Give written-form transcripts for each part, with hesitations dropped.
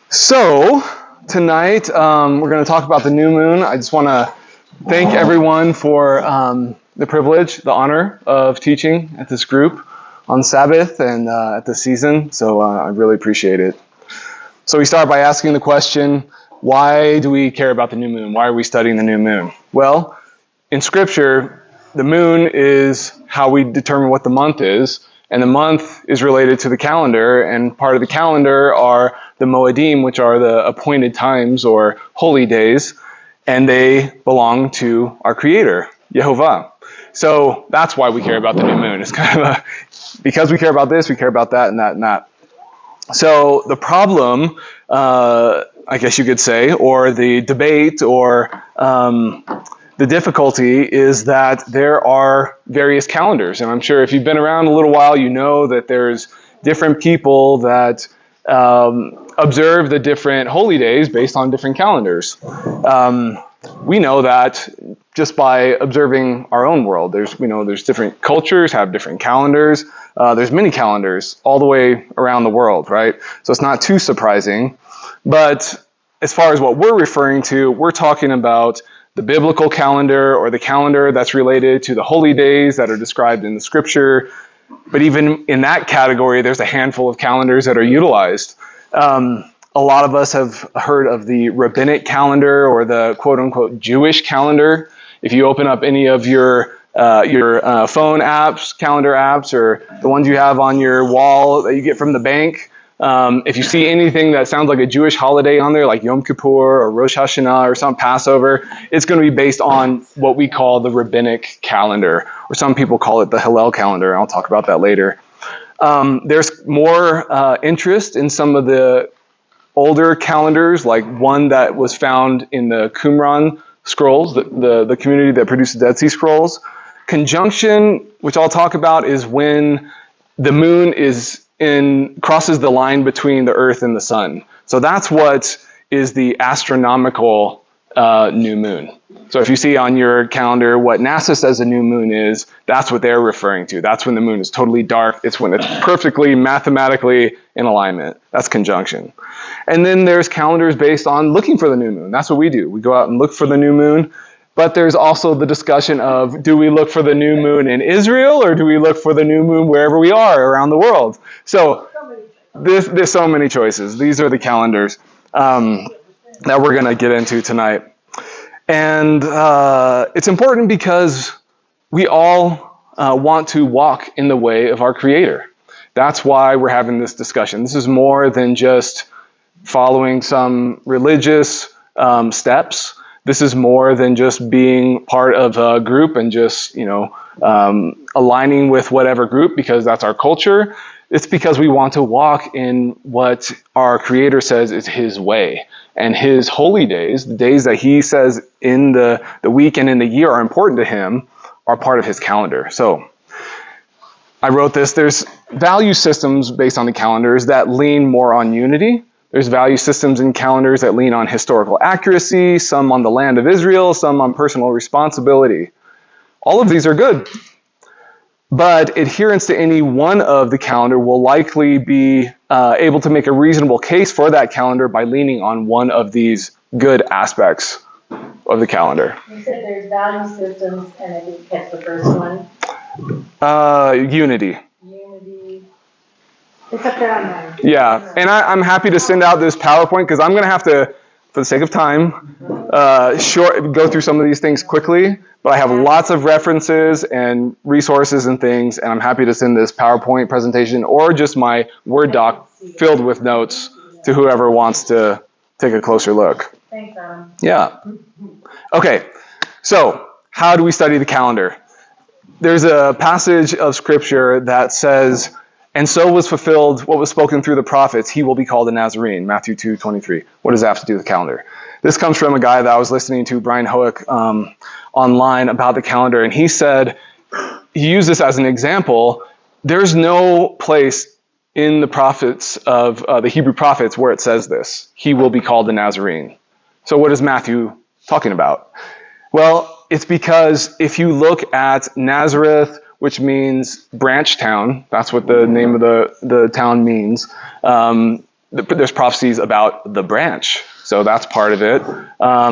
So, tonight we're going to talk about the new moon. I just want to thank everyone for the privilege, the honor of teaching at this group on Sabbath and at this season. So, I really appreciate it. So, we start by asking the question, why do we care about the new moon? Why are we studying the new moon? Well, in Scripture, the moon is how we determine what the month is. And the month is related to the calendar, and part of the calendar are the Moedim, which are the appointed times or holy days, and they belong to our Creator, Yehovah. So that's why we care about the new moon. It's kind of because we care about this, we care about that, and that, and that. So the problem, I guess you could say, or the debate, or the difficulty is that there are various calendars. And I'm sure if you've been around a little while, you know that there's different people that observe the different holy days based on different calendars. We know that just by observing our own world. We know there's different cultures have different calendars. There's many calendars all the way around the world, right? So it's not too surprising. But as far as what we're referring to, we're talking about the biblical calendar, or the calendar that's related to the holy days that are described in the Scripture. But even in that category, there's a handful of calendars that are utilized. A lot of us have heard of the rabbinic calendar, or the quote-unquote Jewish calendar. If you open up any of your phone apps, calendar apps, or the ones you have on your wall that you get from the bank, if you see anything that sounds like a Jewish holiday on there, like Yom Kippur or Rosh Hashanah or some Passover, it's going to be based on what we call the rabbinic calendar, or some people call it the Hillel calendar. I'll talk about that later. There's more interest in some of the older calendars, like one that was found in the Qumran scrolls, the community that produced the Dead Sea Scrolls. Conjunction, which I'll talk about, is when the moon crosses the line between the earth and the sun. So that's what is the astronomical new moon. So if you see on your calendar what NASA says a new moon is, that's what they're referring to. That's when the moon is totally dark. It's when it's perfectly mathematically in alignment. That's conjunction. And then there's calendars based on looking for the new moon. That's what we do. We go out and look for the new moon. But there's also the discussion of, do we look for the new moon in Israel, or do we look for the new moon wherever we are around the world? So there's so many choices. These are the calendars that we're going to get into tonight. And it's important because we all want to walk in the way of our Creator. That's why we're having this discussion. This is more than just following some religious steps. This is more than just being part of a group and just, aligning with whatever group because that's our culture. It's because we want to walk in what our Creator says is His way. And His holy days, the days that He says in the week and in the year are important to Him, are part of His calendar. So I wrote this. There's value systems based on the calendars that lean more on unity. There's value systems in calendars that lean on historical accuracy, some on the land of Israel, some on personal responsibility. All of these are good. But adherence to any one of the calendar will likely be able to make a reasonable case for that calendar by leaning on one of these good aspects of the calendar. You said there's value systems, and I didn't catch the first one. Unity. It's up there on mine. Yeah, and I'm happy to send out this PowerPoint because I'm going to have to, for the sake of time, go through some of these things quickly. But I have lots of references and resources and things, and I'm happy to send this PowerPoint presentation or just my Word doc filled with notes to whoever wants to take a closer look. Thanks, Adam. Yeah. Okay, so how do we study the calendar? There's a passage of Scripture that says, and so was fulfilled what was spoken through the prophets, he will be called a Nazarene, Matthew 2:23. What does that have to do with the calendar? This comes from a guy that I was listening to, Brian Hoek, online about the calendar, and he said, he used this as an example, there's no place in the prophets of the Hebrew prophets where it says this, he will be called a Nazarene. So what is Matthew talking about? Well, it's because if you look at Nazareth, which means branch town, that's what the name of the town means, there's prophecies about the branch. So that's part of it.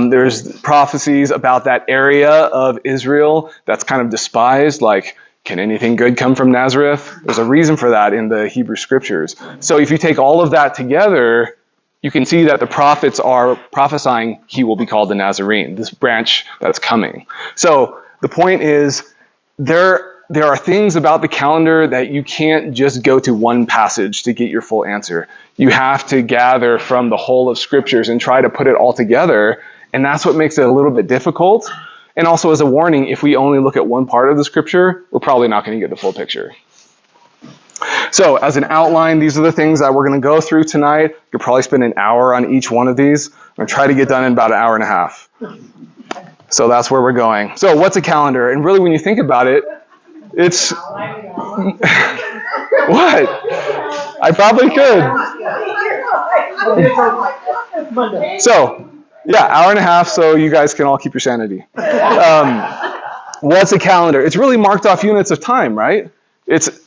There's prophecies about that area of Israel that's kind of despised, like, can anything good come from Nazareth? There's a reason for that in the Hebrew scriptures. So if you take all of that together, you can see that the prophets are prophesying he will be called the Nazarene, this branch that's coming. So the point is, there are things about the calendar that you can't just go to one passage to get your full answer. You have to gather from the whole of scriptures and try to put it all together, and that's what makes it a little bit difficult. And also as a warning, if we only look at one part of the scripture, we're probably not going to get the full picture. So as an outline, these are the things that we're going to go through tonight. You'll probably spend an hour on each one of these. I'm going to try to get done in about an hour and a half. So that's where we're going. So what's a calendar? And really, when you think about it, it's... What? I probably could. So, yeah, hour and a half so you guys can all keep your sanity. What's a calendar? It's really marked off units of time, right?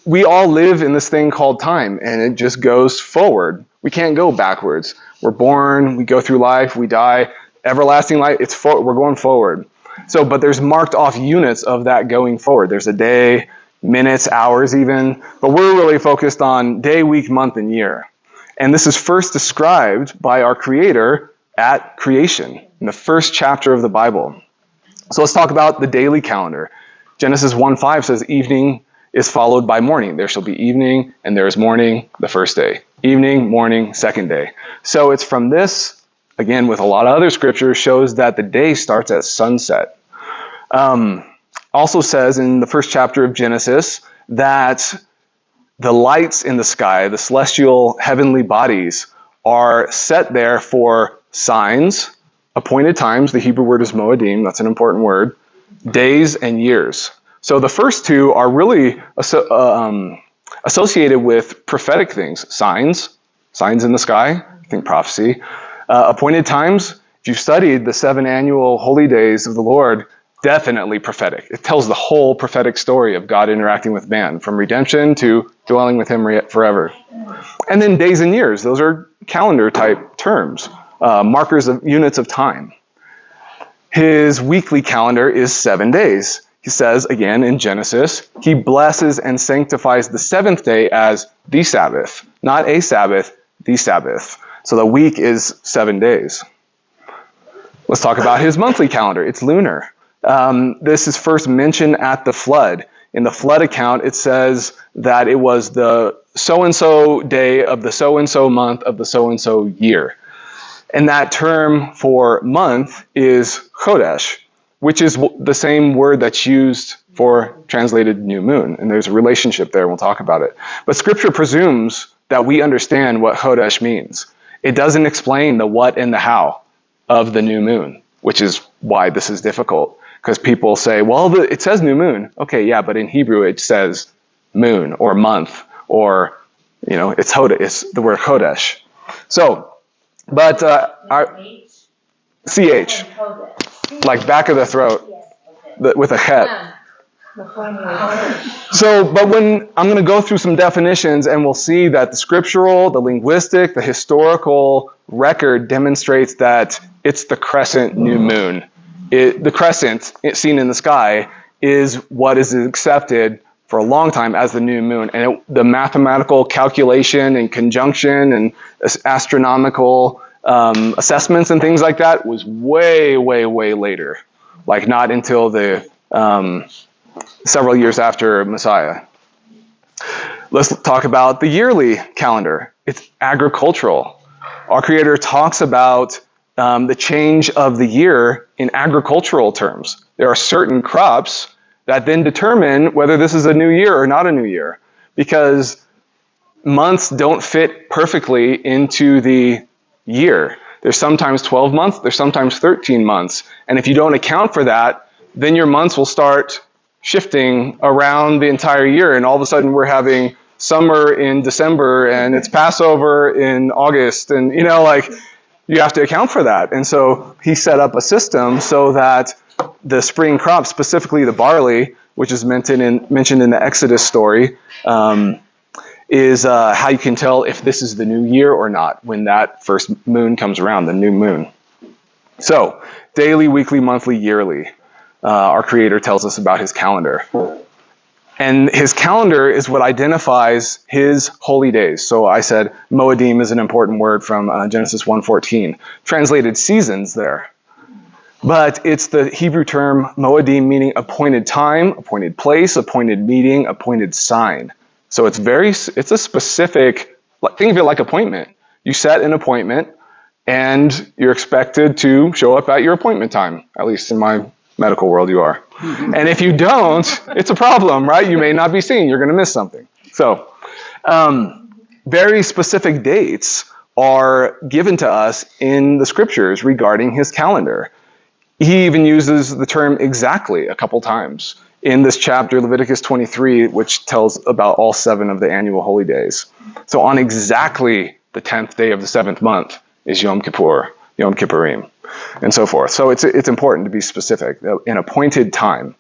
We all live in this thing called time, and it just goes forward. We can't go backwards. We're born, we go through life, we die. Everlasting life, we're going forward. So, but there's marked off units of that going forward. There's a day, minutes, hours even, but we're really focused on day, week, month, and year. And this is first described by our Creator at creation, in the first chapter of the Bible. So let's talk about the daily calendar. Genesis 1:5 says, evening is followed by morning. There shall be evening, and there is morning the first day. Evening, morning, second day. So it's from this, again, with a lot of other scriptures, shows that the day starts at sunset. Also says in the first chapter of Genesis that the lights in the sky, the celestial heavenly bodies, are set there for signs, appointed times. The Hebrew word is moedim, that's an important word, days and years. So the first two are really associated with prophetic things, signs in the sky, I think prophecy. Appointed times, if you've studied the 7 annual holy days of the Lord, definitely prophetic. It tells the whole prophetic story of God interacting with man, from redemption to dwelling with him forever. And then days and years, those are calendar type terms, markers of units of time. His weekly calendar is 7 days. He says, again, in Genesis, he blesses and sanctifies the seventh day as the Sabbath. Not a Sabbath, the Sabbath. So the week is 7 days. Let's talk about his monthly calendar. It's lunar. This is first mentioned at the flood. In the flood account, it says that it was the so-and-so day of the so-and-so month of the so-and-so year. And that term for month is Chodesh, which is the same word that's used for translated new moon. And there's a relationship there, and we'll talk about it. But Scripture presumes that we understand what Chodesh means. It doesn't explain the what and the how of the new moon, which is why this is difficult. Because people say, well, it says new moon. Okay, yeah, but in Hebrew it says moon or month or, it's the word Chodesh. So, but CH, like back of the throat, with a het. So, but when I'm going to go through some definitions, and we'll see that the scriptural, the linguistic, the historical record demonstrates that it's the crescent new moon. The crescent seen in the sky is what is accepted for a long time as the new moon. And the mathematical calculation and conjunction and astronomical assessments and things like that was way, way, way later. Like not until the several years after Messiah. Let's talk about the yearly calendar. It's agricultural. Our Creator talks about the change of the year in agricultural terms. There are certain crops that then determine whether this is a new year or not a new year, because months don't fit perfectly into the year. There's sometimes 12 months, there's sometimes 13 months. And if you don't account for that, then your months will start shifting around the entire year. And all of a sudden we're having summer in December and it's Passover in August. And, you have to account for that. And so he set up a system so that the spring crops, specifically the barley, which is mentioned in the Exodus story, is how you can tell if this is the new year or not when that first moon comes around, the new moon. So, daily, weekly, monthly, yearly, our Creator tells us about his calendar. And his calendar is what identifies his holy days. So I said Moedim is an important word from Genesis 1:14, translated seasons there. But it's the Hebrew term Moedim, meaning appointed time, appointed place, appointed meeting, appointed sign. So it's a specific, think of it like appointment. You set an appointment and you're expected to show up at your appointment time, at least in my medical world you are. And if you don't, it's a problem, right? You may not be seen. You're going to miss something. So very specific dates are given to us in the scriptures regarding his calendar. He even uses the term exactly a couple times in this chapter, Leviticus 23, which tells about all 7 of the annual holy days. So on exactly the 10th day of the 7th month is Yom Kippur, Yom Kippurim, and so forth. So it's important to be specific, an appointed time.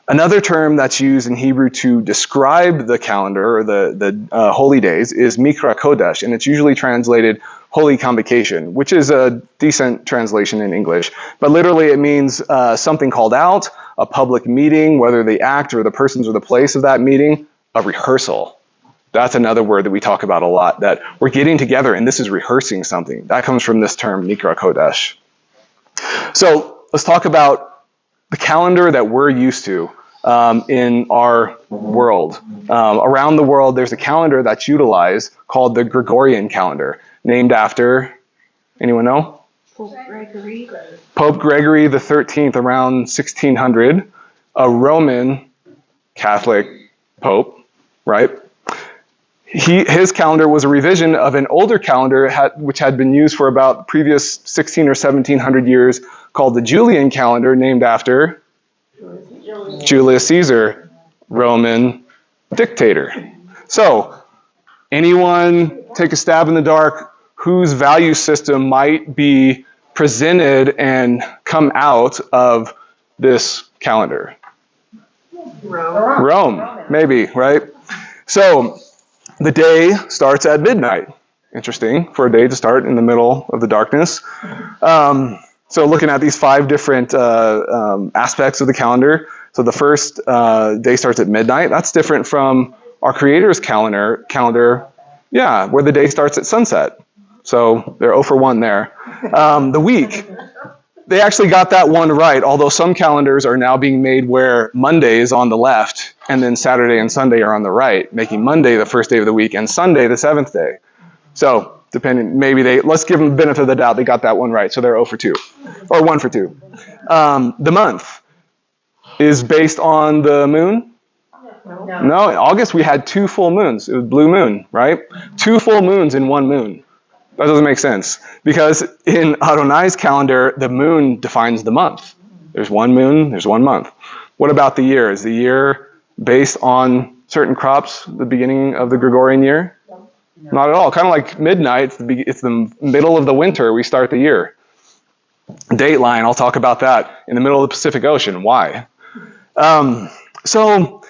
Another term that's used in Hebrew to describe the calendar or the holy days is Mikra Kodesh, and it's usually translated Holy Convocation, which is a decent translation in English. But literally it means something called out, a public meeting, whether the act or the persons or the place of that meeting, a rehearsal. That's another word that we talk about a lot, that we're getting together and this is rehearsing something. That comes from this term, Mikra Kodesh. So let's talk about the calendar that we're used to in our world. Around the world, there's a calendar that's utilized called the Gregorian calendar, named after, anyone know? Pope Gregory. Pope Gregory the 13th, around 1600, a Roman Catholic pope, right? His calendar was a revision of an older calendar which had been used for about previous 16 or 1700 years called the Julian calendar, named after Julius Caesar, Roman dictator. So, anyone take a stab in the dark whose value system might be presented and come out of this calendar? Rome, maybe, right? So, the day starts at midnight. Interesting for a day to start in the middle of the darkness. So looking at these 5 different aspects of the calendar. So the first day starts at midnight. That's different from our Creator's calendar, where the day starts at sunset. So they're 0 for 1 there. The week, they actually got that one right, although some calendars are now being made where Monday is on the left, and then Saturday and Sunday are on the right, making Monday the first day of the week, and Sunday the 7th day. So, let's give them the benefit of the doubt, they got that one right, so they're 0 for 2, or 1 for 2. The month is based on the moon? No, in August we had 2 full moons. It was blue moon, right? 2 full moons in 1 moon. That doesn't make sense, because in Adonai's calendar, the moon defines the month. There's 1 moon, there's 1 month. What about the year? Is the year based on certain crops, the beginning of the Gregorian year? No. Not at all. Kind of like midnight, it's the middle of the winter, we start the year. Dateline, I'll talk about that, in the middle of the Pacific Ocean. Why? So,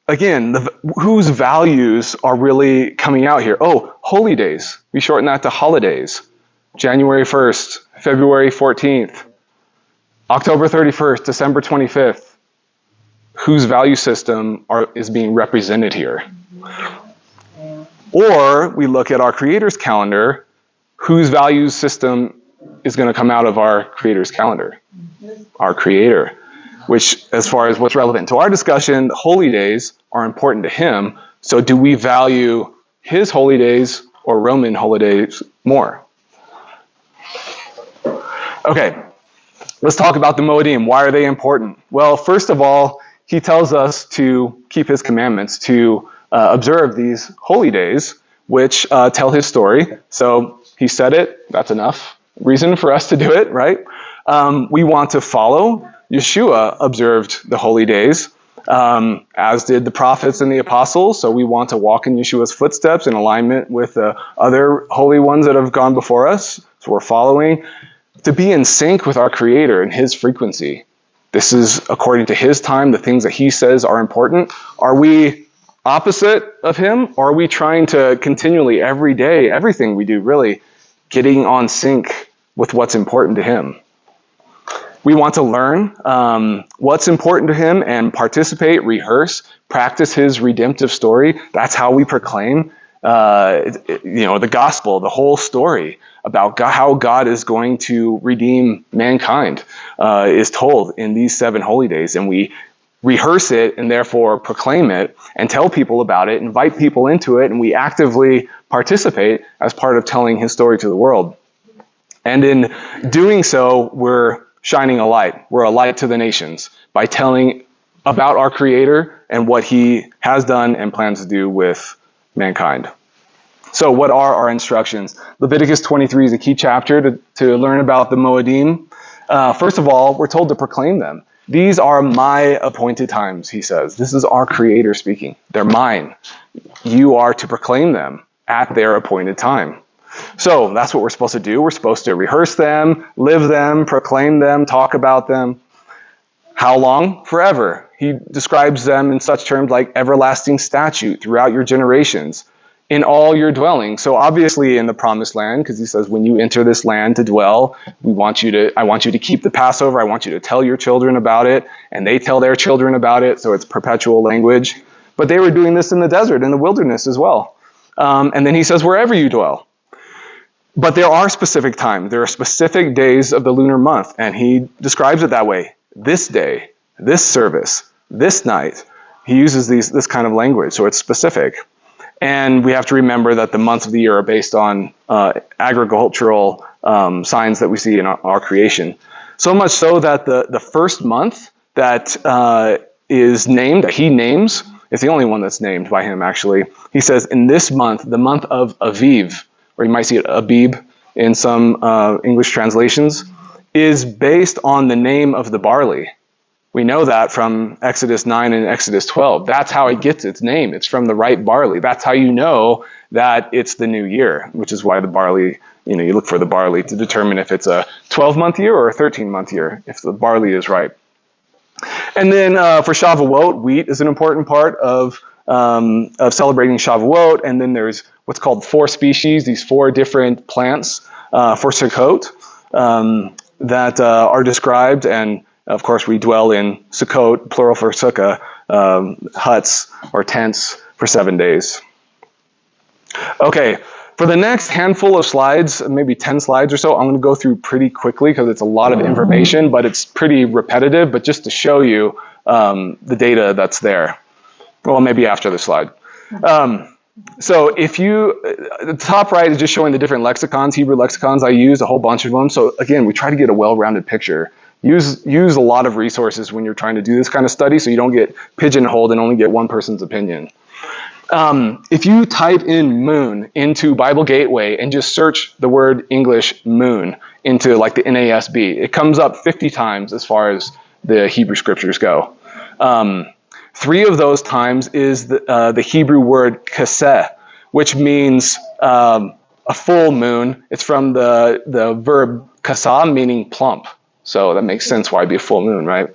again, whose values are really coming out here? Oh, holy days. We shorten that to holidays. January 1st, February 14th, October 31st, December 25th. Whose value system is being represented here? Or we look at our Creator's calendar, whose value system is going to come out of our Creator's calendar? Our Creator. Which, as far as what's relevant to our discussion, holy days are important to him. So do we value his holy days or Roman holidays more? Okay, let's talk about the Moedim. Why are they important? Well, first of all, he tells us to keep his commandments, to observe these holy days, which tell his story. So he said it, that's enough reason for us to do it, right? We want to follow. Yeshua observed the holy days, as did the prophets and the apostles. So we want to walk in Yeshua's footsteps in alignment with the other holy ones that have gone before us. So we're following to be in sync with our Creator and his frequency. This is according to his time, the things that he says are important. Are we opposite of him? Or are we trying to continually, every day, everything we do, really getting on sync with what's important to him? We want to learn what's important to him and participate, rehearse, practice his redemptive story. That's how we proclaim the gospel, the whole story about God, how God is going to redeem mankind is told in these 7 holy days. And we rehearse it and therefore proclaim it and tell people about it, invite people into it, and we actively participate as part of telling his story to the world. And in doing so, we're shining a light. We're a light to the nations by telling about our Creator and what he has done and plans to do with mankind. So what are our instructions? Leviticus 23 is a key chapter to learn about the Moedim. First of all, we're told to proclaim them. These are my appointed times, he says. This is our Creator speaking. They're mine. You are to proclaim them at their appointed time. So that's what we're supposed to do. We're supposed to rehearse them, live them, proclaim them, talk about them. How long? Forever. He describes them in such terms like everlasting statute throughout your generations, in all your dwellings. So obviously in the promised land, because he says, when you enter this land to dwell, I want you to keep the Passover. I want you to tell your children about it, and they tell their children about it. So it's perpetual language. But they were doing this in the desert, in the wilderness as well. And then he says, wherever you dwell. But there are specific times. There are specific days of the lunar month, and he describes it that way. This day, this service, this night. He uses this kind of language, so it's specific. And we have to remember that the months of the year are based on agricultural signs that we see in our creation. So much so that the first month that is named, that he names, it's the only one that's named by him, actually. He says, in this month, the month of Aviv, or you might see it Abib in some English translations, is based on the name of the barley. We know that from Exodus 9 and Exodus 12. That's how it gets its name. It's from the right barley. That's how you know that it's the new year, which is why the barley, you look for the barley to determine if it's a 12-month year or a 13-month year, if the barley is right. And then for Shavuot, wheat is an important part of celebrating Shavuot. And then there's what's called 4 species, these 4 different plants for Sukkot that are described. And of course, we dwell in Sukkot, plural for sukkah, huts or tents for 7 days. Okay, for the next handful of slides, maybe 10 slides or so, I'm going to go through pretty quickly because it's a lot of information, but it's pretty repetitive, but just to show you the data that's there. Well, maybe after the slide. So if the top right is just showing the different lexicons, Hebrew lexicons. I used a whole bunch of them. So again, we try to get a well-rounded picture. Use a lot of resources when you're trying to do this kind of study so you don't get pigeonholed and only get one person's opinion. If you type in moon into Bible Gateway and just search the word English moon into like the NASB, it comes up 50 times as far as the Hebrew scriptures go. 3 of those times is the Hebrew word kaseh, which means a full moon. It's from the verb kasah, meaning plump. So that makes sense why it'd be a full moon, right?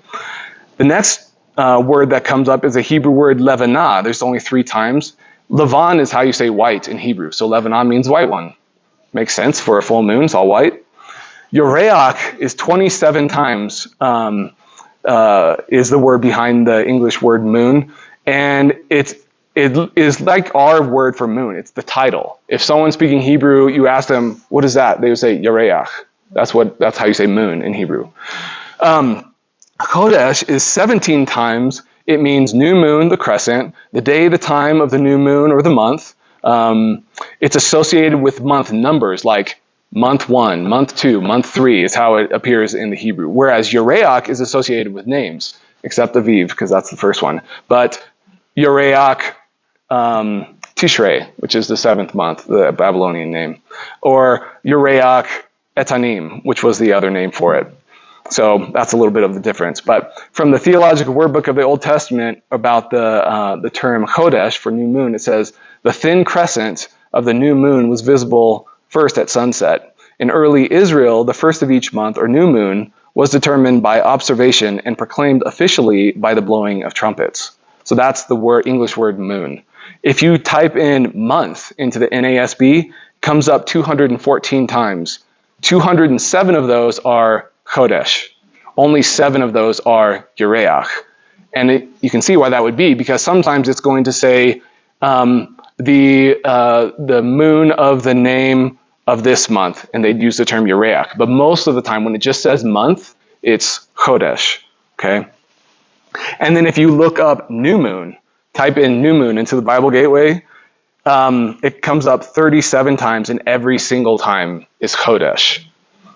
The next word that comes up is a Hebrew word levanah. There's only 3 times. Levan is how you say white in Hebrew. So levanah means white one. Makes sense for a full moon, it's all white. Yoreach is 27 times is the word behind the English word moon. And it is like our word for moon. It's the title. If someone's speaking Hebrew, you ask them, what is that? They would say Yoreach. That's how you say moon in Hebrew. Chodesh is 17 times. It means new moon, the crescent, the day, the time of the new moon or the month. It's associated with month numbers like month 1, month 2, month 3 is how it appears in the Hebrew. Whereas Yoreach is associated with names, except Aviv, because that's the first one. But Yoreach Tishrei, which is the 7th month, the Babylonian name. Or Yoreach Etanim, which was the other name for it. So that's a little bit of the difference. But from the Theological Word Book of the Old Testament about the term Chodesh for new moon, it says, the thin crescent of the new moon was visible first at sunset. In early Israel, the first of each month, or new moon, was determined by observation and proclaimed officially by the blowing of trumpets. So that's the English word moon. If you type in month into the NASB, it comes up 214 times. 207 of those are Chodesh. Only 7 of those are Yereach. And you can see why that would be, because sometimes it's going to say the moon of the name of this month, and they'd use the term Yereach. But most of the time, when it just says month, it's Chodesh, okay? And then if you look up new moon, type in new moon into the Bible Gateway, it comes up 37 times, and every single time is Chodesh.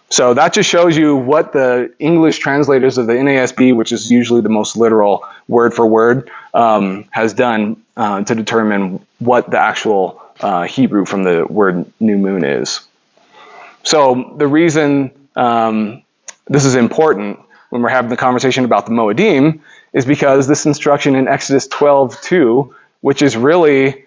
So that just shows you what the English translators of the NASB, which is usually the most literal word for word, has done to determine what the actual Hebrew from the word new moon is. So the reason this is important when we're having the conversation about the Moedim is because this instruction in Exodus 12:2, which is really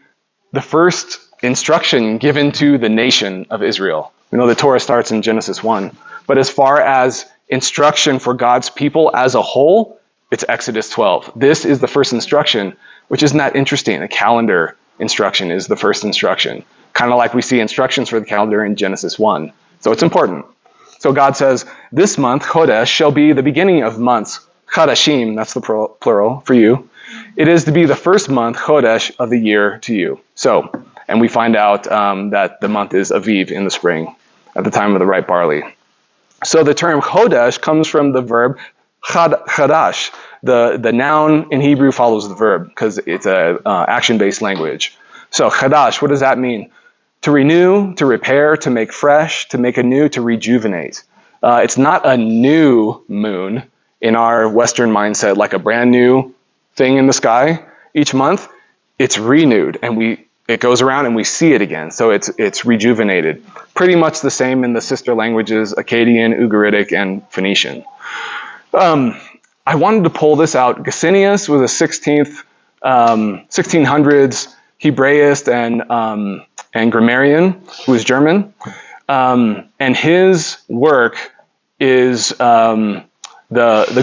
the first instruction given to the nation of Israel. We know the Torah starts in Genesis 1, but as far as instruction for God's people as a whole, it's Exodus 12. This is the first instruction, which isn't that interesting. The calendar instruction is the first instruction, kind of like we see instructions for the calendar in Genesis 1. So it's important. So God says, this month, Chodesh, shall be the beginning of months. Chodashim, that's the plural for you. It is to be the first month, Chodesh, of the year to you. So, and we find out that the month is Aviv in the spring, at the time of the ripe barley. So the term Chodesh comes from the verb chadash. The noun in Hebrew follows the verb because it's a action-based language. So chadash, what does that mean? To renew, to repair, to make fresh, to make anew, to rejuvenate. It's not a new moon in our Western mindset, like a brand new thing in the sky each month. It's renewed, and it goes around and we see it again. So it's rejuvenated. Pretty much the same in the sister languages, Akkadian, Ugaritic, and Phoenician. I wanted to pull this out. Gesenius was a 1600s Hebraist and grammarian who was German. And his work is the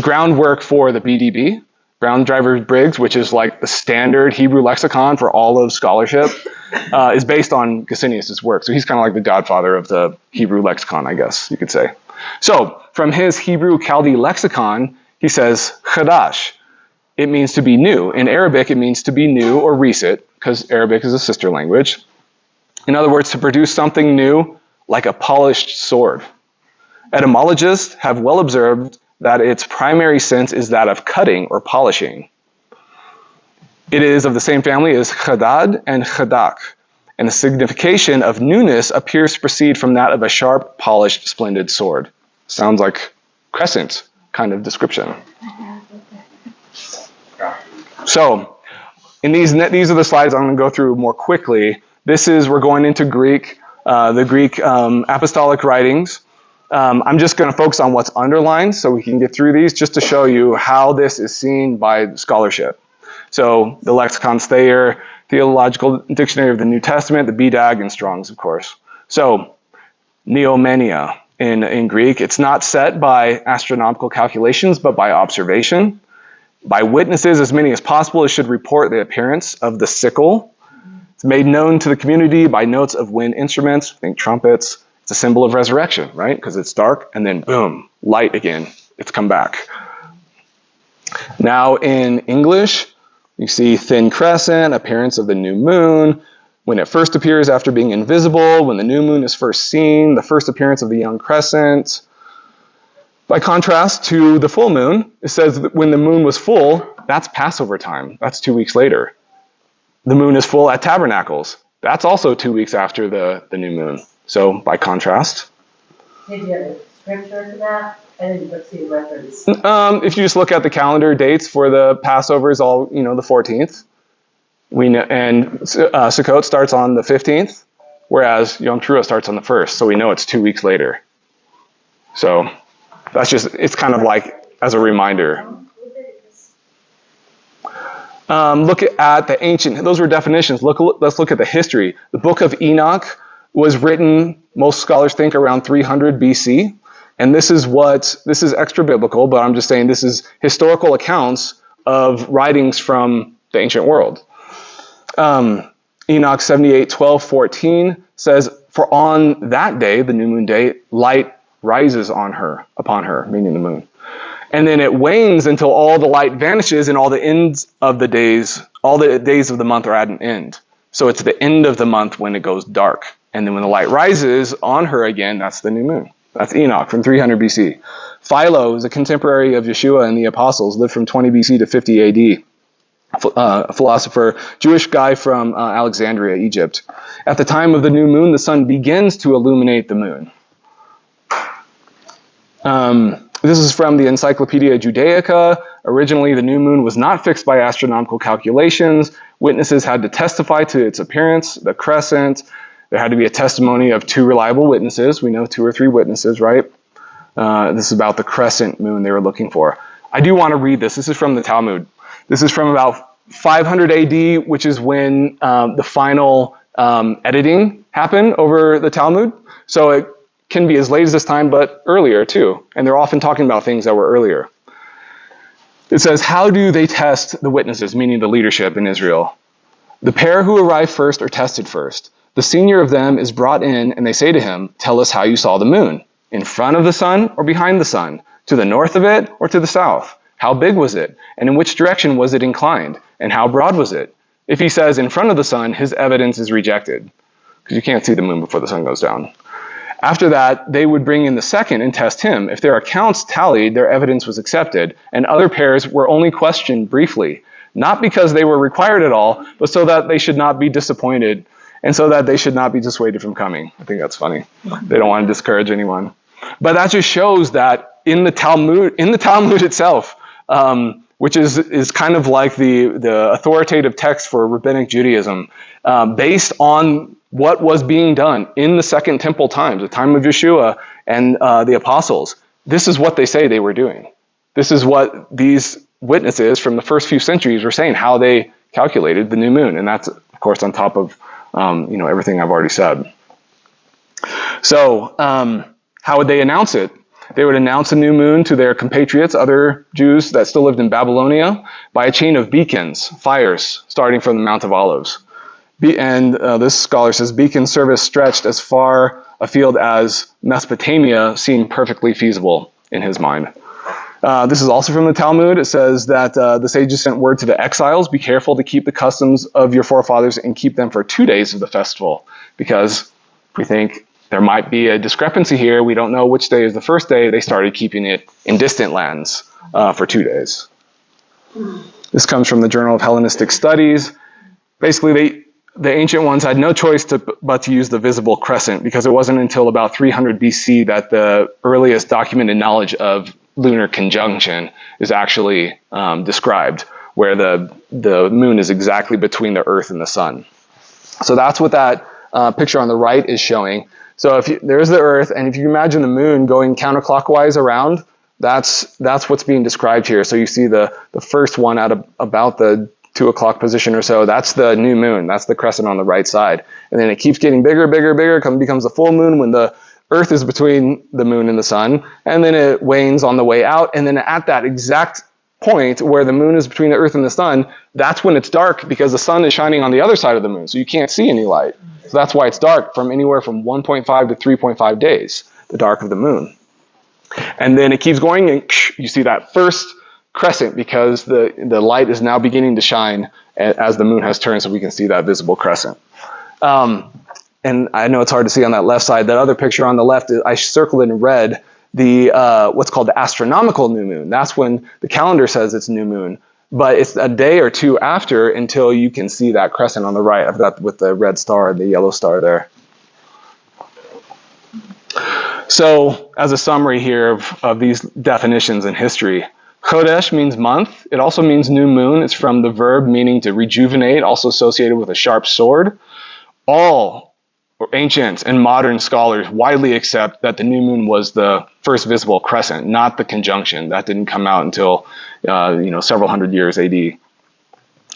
groundwork for the BDB, Brown Driver Briggs, which is like the standard Hebrew lexicon for all of scholarship, is based on Gesenius' work. So he's kind of like the godfather of the Hebrew lexicon, I guess you could say. So from his Hebrew Chaldee lexicon, he says, Chadash. It means to be new. In Arabic, it means to be new or recent, because Arabic is a sister language. In other words, to produce something new, like a polished sword. Etymologists have well observed that its primary sense is that of cutting or polishing. It is of the same family as chadad and chadak, and the signification of newness appears to proceed from that of a sharp, polished, splendid sword. Sounds like crescent kind of description. So, in these are the slides I'm going to go through more quickly. We're going into Greek, the Greek apostolic writings. I'm just going to focus on what's underlined so we can get through these just to show you how this is seen by scholarship. So the Lexicon Thayer, Theological Dictionary of the New Testament, the BDAG, and Strong's, of course. So neomenia in Greek, it's not set by astronomical calculations, but by observation. By witnesses, as many as possible, it should report the appearance of the sickle. It's made known to the community by notes of wind instruments, think trumpets. It's a symbol of resurrection, right? Because it's dark, and then boom, light again. It's come back. Now in English, you see thin crescent, appearance of the new moon, when it first appears after being invisible, when the new moon is first seen, the first appearance of the young crescent. By contrast to the full moon, it says that when the moon was full, that's Passover time. That's 2 weeks later. The moon is full at Tabernacles. That's also 2 weeks after the new moon. So, by contrast. Did you have a scripture for that? I didn't see the reference. If you just look at the calendar dates for the Passover is all, the 14th. We know, and Sukkot starts on the 15th, whereas Yom Teruah starts on the 1st. So we know it's 2 weeks later. So it's kind of like as a reminder. Look at the ancient, those were definitions. Let's look at the history. The book of Enoch was written, most scholars think, around 300 BC. And this is extra biblical, but I'm just saying this is historical accounts of writings from the ancient world. Enoch 78:12-14 says, "For on that day, the new moon day, light rises upon her," meaning the moon. "And then it wanes until all the light vanishes and all the days of the month are at an end." So it's the end of the month when it goes dark. And then when the light rises on her again, that's the new moon. That's Enoch from 300 BC. Philo is a contemporary of Yeshua and the apostles, lived from 20 BC to 50 AD. A philosopher, Jewish guy from Alexandria, Egypt. At the time of the new moon, the sun begins to illuminate the moon. This is from the Encyclopedia Judaica. Originally, the new moon was not fixed by astronomical calculations. Witnesses had to testify to its appearance, the crescent. There had to be a testimony of 2 reliable witnesses. We know 2 or 3 witnesses, right? This is about the crescent moon they were looking for. I do want to read this. This is from the Talmud. This is from about 500 AD, which is when the final editing happened over the Talmud. So it can be as late as this time, but earlier too. And they're often talking about things that were earlier. It says, "How do they test the witnesses," meaning the leadership in Israel? "The pair who arrive first are tested first. The senior of them is brought in, and they say to him, 'Tell us how you saw the moon. In front of the sun or behind the sun? To the north of it or to the south? How big was it? And in which direction was it inclined? And how broad was it?' If he says in front of the sun, his evidence is rejected, because you can't see the moon before the sun goes down. After that, they would bring in the second and test him. If their accounts tallied, their evidence was accepted, and other pairs were only questioned briefly, not because they were required at all, but so that they should not be disappointed, and so that they should not be dissuaded from coming." I think that's funny. They don't want to discourage anyone. But that just shows that in the Talmud itself, which is kind of like the authoritative text for rabbinic Judaism, based on what was being done in the Second Temple times, the time of Yeshua and the apostles. This is what they say they were doing. This is what these witnesses from the first few centuries were saying, how they calculated the new moon. And that's, of course, on top of everything I've already said. So how would they announce it? They would announce a new moon to their compatriots, other Jews that still lived in Babylonia, by a chain of beacons, fires, starting from the Mount of Olives. And this scholar says beacon service stretched as far afield as Mesopotamia seemed perfectly feasible in his mind. This is also from the Talmud. It says that the sages sent word to the exiles, "Be careful to keep the customs of your forefathers and keep them for 2 days of the festival," because we think there might be a discrepancy here. We don't know which day is the first day. They started keeping it in distant lands for 2 days. This comes from the Journal of Hellenistic Studies. Basically, the ancient ones had no choice but to use the visible crescent, because it wasn't until about 300 BC that the earliest documented knowledge of lunar conjunction is actually described, where the moon is exactly between the earth and the sun. So that's what that picture on the right is showing. So there's the earth, and if you imagine the moon going counterclockwise around, that's what's being described here. So you see the first one at about the 2 o'clock position or so, that's the new moon. That's the crescent on the right side. And then it keeps getting bigger, bigger, bigger, becomes a full moon when the earth is between the moon and the sun. And then it wanes on the way out. And then at that exact point where the moon is between the earth and the sun, that's when it's dark, because the sun is shining on the other side of the moon. So you can't see any light. So that's why it's dark from anywhere from 1.5 to 3.5 days, the dark of the moon. And then it keeps going, and you see that first crescent, because the light is now beginning to shine as the moon has turned, so we can see that visible crescent. And I know it's hard to see on that left side. That other picture on the left, I circled in red the what's called the astronomical new moon. That's when the calendar says it's new moon, but it's a day or two after until you can see that crescent on the right. I've got with the red star and the yellow star there. So as a summary here of these definitions in history, Chodesh means month. It also means new moon. It's from the verb meaning to rejuvenate, also associated with a sharp sword. All ancient and modern scholars widely accept that the new moon was the first visible crescent, not the conjunction. That didn't come out until several hundred years AD.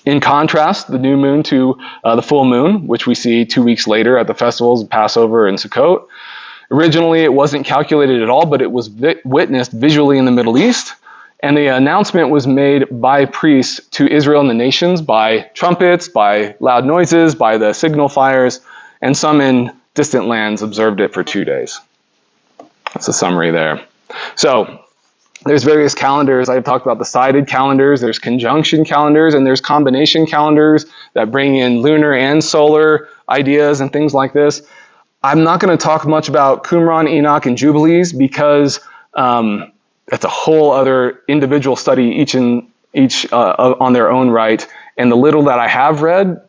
In contrast, the new moon to the full moon, which we see 2 weeks later at the festivals, Passover and Sukkot. Originally, it wasn't calculated at all, but it was witnessed visually in the Middle East. And the announcement was made by priests to Israel and the nations by trumpets, by loud noises, by the signal fires, and some in distant lands observed it for 2 days. That's a summary there. So there's various calendars. I've talked about the sided calendars, there's conjunction calendars, and there's combination calendars that bring in lunar and solar ideas and things like this. I'm not going to talk much about Qumran, Enoch, and Jubilees because that's a whole other individual study, each on their own right. And the little that I have read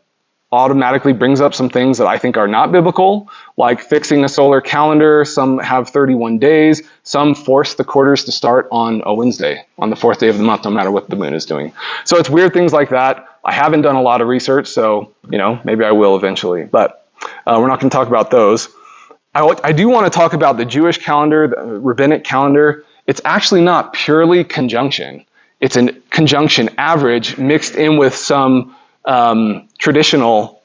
automatically brings up some things that I think are not biblical, like fixing a solar calendar. Some have 31 days. Some force the quarters to start on a Wednesday, on the 4th day of the month, no matter what the moon is doing. So it's weird things like that. I haven't done a lot of research, so maybe I will eventually. But we're not going to talk about those. I do want to talk about the Jewish calendar, the rabbinic calendar. It's actually not purely conjunction. It's a conjunction average mixed in with some traditional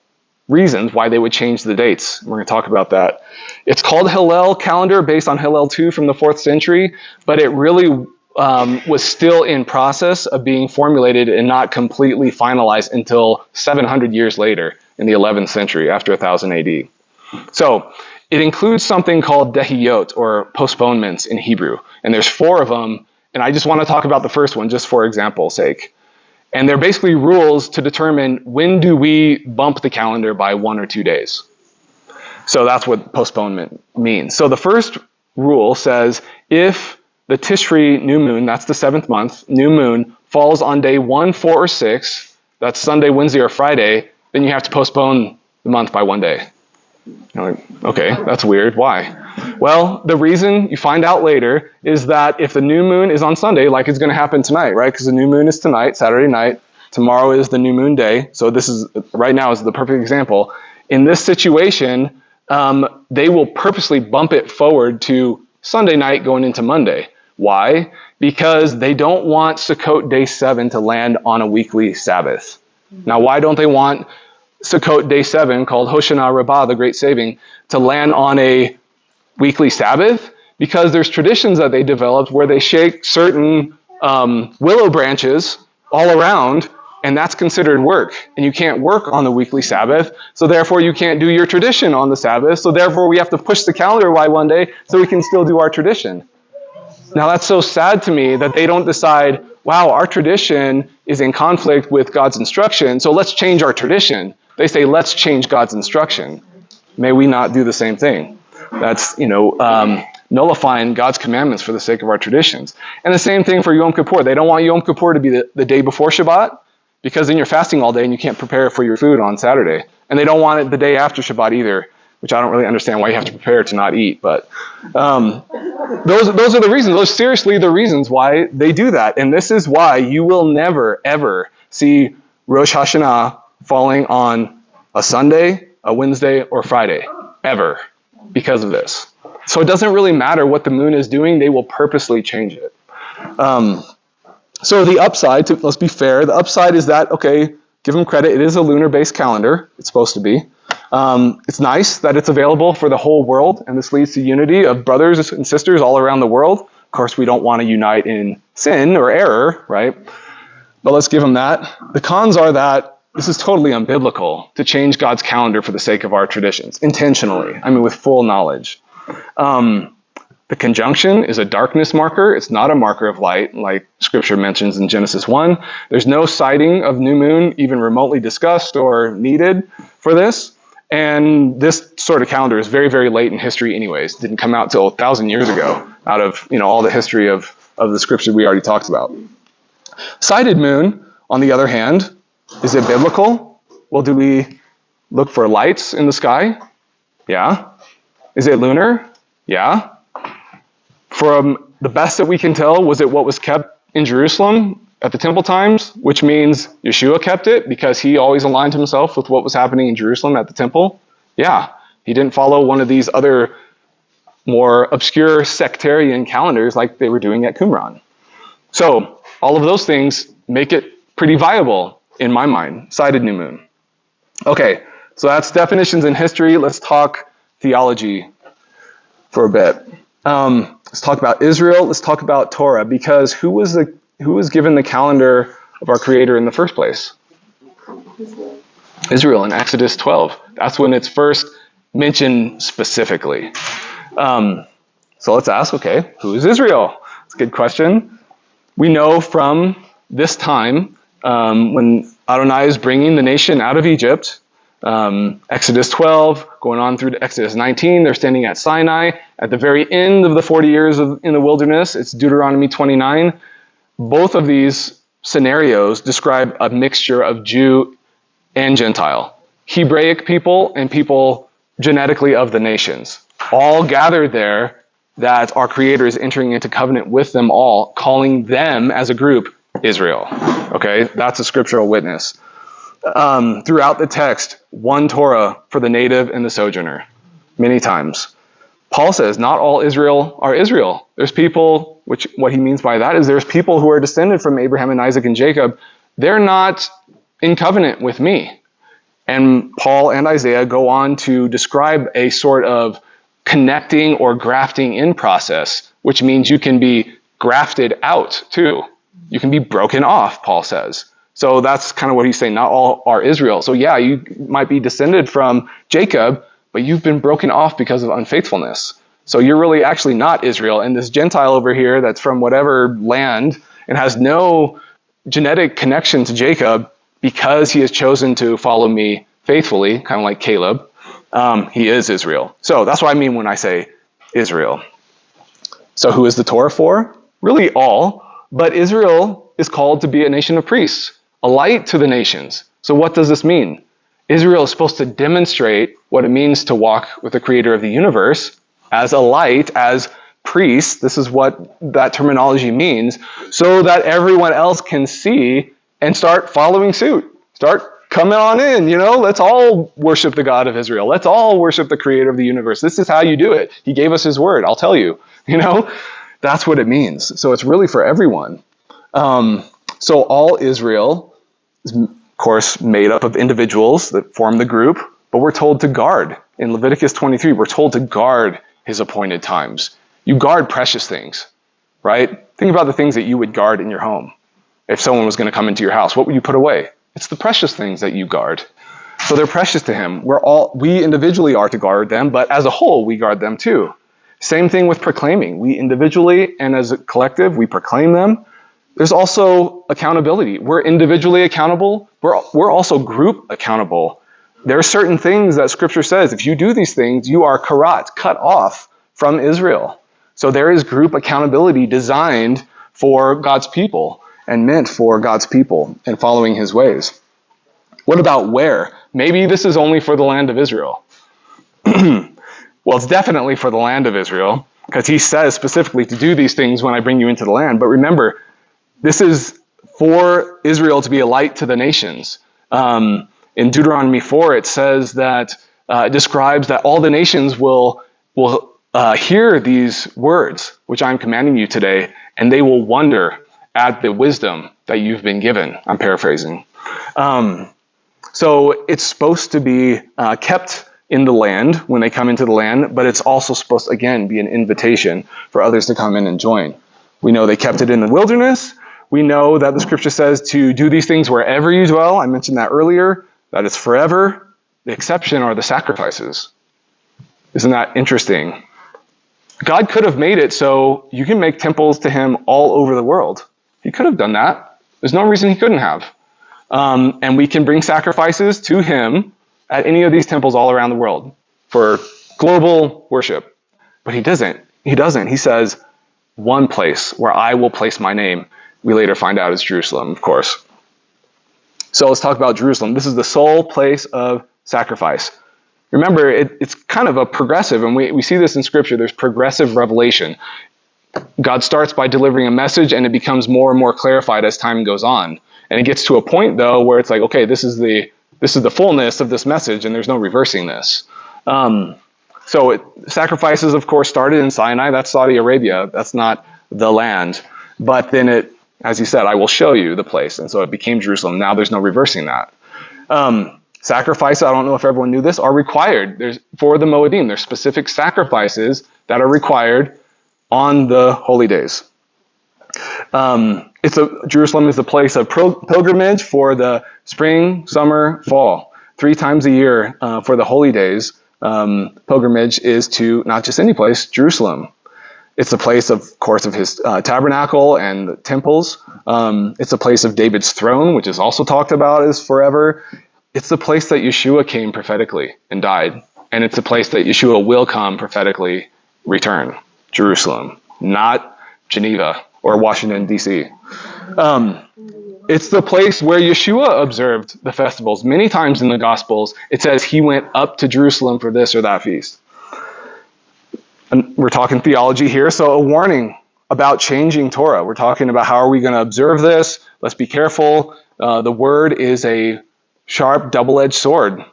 reasons why they would change the dates. We're going to talk about that. It's called Hillel calendar based on Hillel 2 from the 4th century, but it really was still in process of being formulated and not completely finalized until 700 years later in the 11th century, after 1000 AD. So it includes something called dehiyot, or postponements in Hebrew. And there's 4 of them, and I just want to talk about the first one just for example's sake. And they're basically rules to determine when do we bump the calendar by 1 or 2 days. So that's what postponement means. So the first rule says if the Tishri new moon, that's the 7th month, new moon, falls on day 1, 4, or 6, that's Sunday, Wednesday, or Friday, then you have to postpone the month by 1 day. You're like, okay, that's weird. Why? Well, the reason you find out later is that if the new moon is on Sunday, like it's going to happen tonight, right? Because the new moon is tonight, Saturday night. Tomorrow is the new moon day. So this is, right now is the perfect example. In this situation, they will purposely bump it forward to Sunday night going into Monday. Why? Because they don't want Sukkot day 7 to land on a weekly Sabbath. Now, why don't they want Sukkot day 7, called Hoshana Rabbah, the Great Saving, to land on a weekly Sabbath? Because there's traditions that they developed where they shake certain willow branches all around, and that's considered work. And you can't work on the weekly Sabbath, so therefore you can't do your tradition on the Sabbath, so therefore we have to push the calendar by 1 day so we can still do our tradition. Now that's so sad to me that they don't decide, wow, our tradition is in conflict with God's instruction, so let's change our tradition. They say, let's change God's instruction. May we not do the same thing. That's, nullifying God's commandments for the sake of our traditions. And the same thing for Yom Kippur. They don't want Yom Kippur to be the day before Shabbat, because then you're fasting all day and you can't prepare for your food on Saturday. And they don't want it the day after Shabbat either, which I don't really understand why you have to prepare to not eat. But those are the reasons. Those are seriously the reasons why they do that. And this is why you will never, ever see Rosh Hashanah falling on a Sunday, a Wednesday, or Friday, ever, because of this. So it doesn't really matter what the moon is doing, they will purposely change it. So the upside, let's be fair, the upside is that, okay, give them credit, it is a lunar-based calendar, it's supposed to be. It's nice that it's available for the whole world, and this leads to unity of brothers and sisters all around the world. Of course, we don't want to unite in sin or error, right? But let's give them that. The cons are that this is totally unbiblical to change God's calendar for the sake of our traditions, intentionally, with full knowledge. The conjunction is a darkness marker. It's not a marker of light, like Scripture mentions in Genesis 1. There's no sighting of new moon even remotely discussed or needed for this. And this sort of calendar is very, very late in history anyways. It didn't come out till 1,000 years ago out of all the history of the Scripture we already talked about. Sighted moon, on the other hand, is it biblical? Well, do we look for lights in the sky? Yeah. Is it lunar? Yeah. From the best that we can tell, was it what was kept in Jerusalem at the temple times, which means Yeshua kept it because he always aligned himself with what was happening in Jerusalem at the temple? Yeah. He didn't follow one of these other more obscure sectarian calendars like they were doing at Qumran. So all of those things make it pretty viable in my mind. Sighted new moon. Okay, so that's definitions in history. Let's talk theology for a bit. Let's talk about Israel. Let's talk about Torah, because who was the who was given the calendar of our Creator in the first place? Israel in Exodus 12. That's when it's first mentioned specifically. So let's ask, okay, who is Israel? It's a good question. We know from this time when Adonai is bringing the nation out of Egypt, Exodus 12, going on through to Exodus 19, they're standing at Sinai. At the very end of the 40 years in the wilderness, it's Deuteronomy 29. Both of these scenarios describe a mixture of Jew and Gentile, Hebraic people and people genetically of the nations, all gathered there that our Creator is entering into covenant with them all, calling them as a group Israel. Okay, that's a scriptural witness. Throughout the text, one Torah for the native and the sojourner, many times. Paul says not all Israel are Israel. There's people, which what he means by that is there's people who are descended from Abraham and Isaac and Jacob. They're not in covenant with me. And Paul and Isaiah go on to describe a sort of connecting or grafting in process, which means you can be grafted out too. You can be broken off, Paul says. So that's kind of what he's saying. Not all are Israel. So yeah, you might be descended from Jacob, but you've been broken off because of unfaithfulness. So you're really actually not Israel. And this Gentile over here that's from whatever land and has no genetic connection to Jacob because he has chosen to follow me faithfully, kind of like Caleb, he is Israel. So that's what I mean when I say Israel. So who is the Torah for? Really all. But Israel is called to be a nation of priests, a light to the nations. So what does this mean? Israel is supposed to demonstrate what it means to walk with the Creator of the universe as a light, as priests. This is what that terminology means, so that everyone else can see and start following suit. Start coming on in, let's all worship the God of Israel. Let's all worship the Creator of the universe. This is how you do it. He gave us his word. I'll tell you, that's what it means. So it's really for everyone. So all Israel is, of course, made up of individuals that form the group, but we're told to guard. In Leviticus 23, we're told to guard his appointed times. You guard precious things, right? Think about the things that you would guard in your home. If someone was going to come into your house, what would you put away? It's the precious things that you guard. So they're precious to him. We individually are to guard them, but as a whole, we guard them too. Same thing with proclaiming. We individually and as a collective, we proclaim them. There's also accountability. We're individually accountable. We're also group accountable. There are certain things that Scripture says, if you do these things, you are karat, cut off from Israel. So there is group accountability designed for God's people and meant for God's people and following his ways. What about where? Maybe this is only for the land of Israel. Well, it's definitely for the land of Israel, because he says specifically to do these things when I bring you into the land. But remember, this is for Israel to be a light to the nations. In Deuteronomy 4, it says that, it describes that all the nations will hear these words, which I'm commanding you today, and they will wonder at the wisdom that you've been given. I'm paraphrasing. So it's supposed to be kept in the land when they come into the land, but it's also supposed to, again, be an invitation for others to come in and join. We know they kept it in the wilderness. We know that the Scripture says to do these things wherever you dwell. I mentioned that earlier, that it's forever. The exception are the sacrifices. Isn't that interesting? God could have made it so you can make temples to him all over the world. He could have done that. There's no reason he couldn't have. And we can bring sacrifices to him at any of these temples all around the world for global worship. But he doesn't. He says, one place where I will place my name. We later find out is Jerusalem, of course. So let's talk about Jerusalem. This is the sole place of sacrifice. Remember, it's kind of a progressive, and we see this in Scripture. There's progressive revelation. God starts by delivering a message, and it becomes more and more clarified as time goes on. And it gets to a point, though, where it's like, okay, this is the fullness of this message, and there's no reversing this. Sacrifices, of course, started in Sinai. That's Saudi Arabia. That's not the land. But then it, as he said, I will show you the place. And so it became Jerusalem. Now there's no reversing that. Sacrifices, I don't know if everyone knew this, are required. For the Moedim, there's specific sacrifices that are required on the holy days. Jerusalem is the place of pilgrimage for the spring, summer, fall. 3 times a year for the holy days, pilgrimage is to not just any place, Jerusalem. It's the place, of course, of his tabernacle and the temples. It's a place of David's throne, which is also talked about as forever. It's the place that Yeshua came prophetically and died. And it's the place that Yeshua will come prophetically return, Jerusalem, not Geneva or Washington, D.C. It's the place where Yeshua observed the festivals. Many times in the Gospels, it says he went up to Jerusalem for this or that feast. And we're talking theology here, so a warning about changing Torah. We're talking about how are we going to observe this? Let's be careful. The word is a sharp, double-edged sword.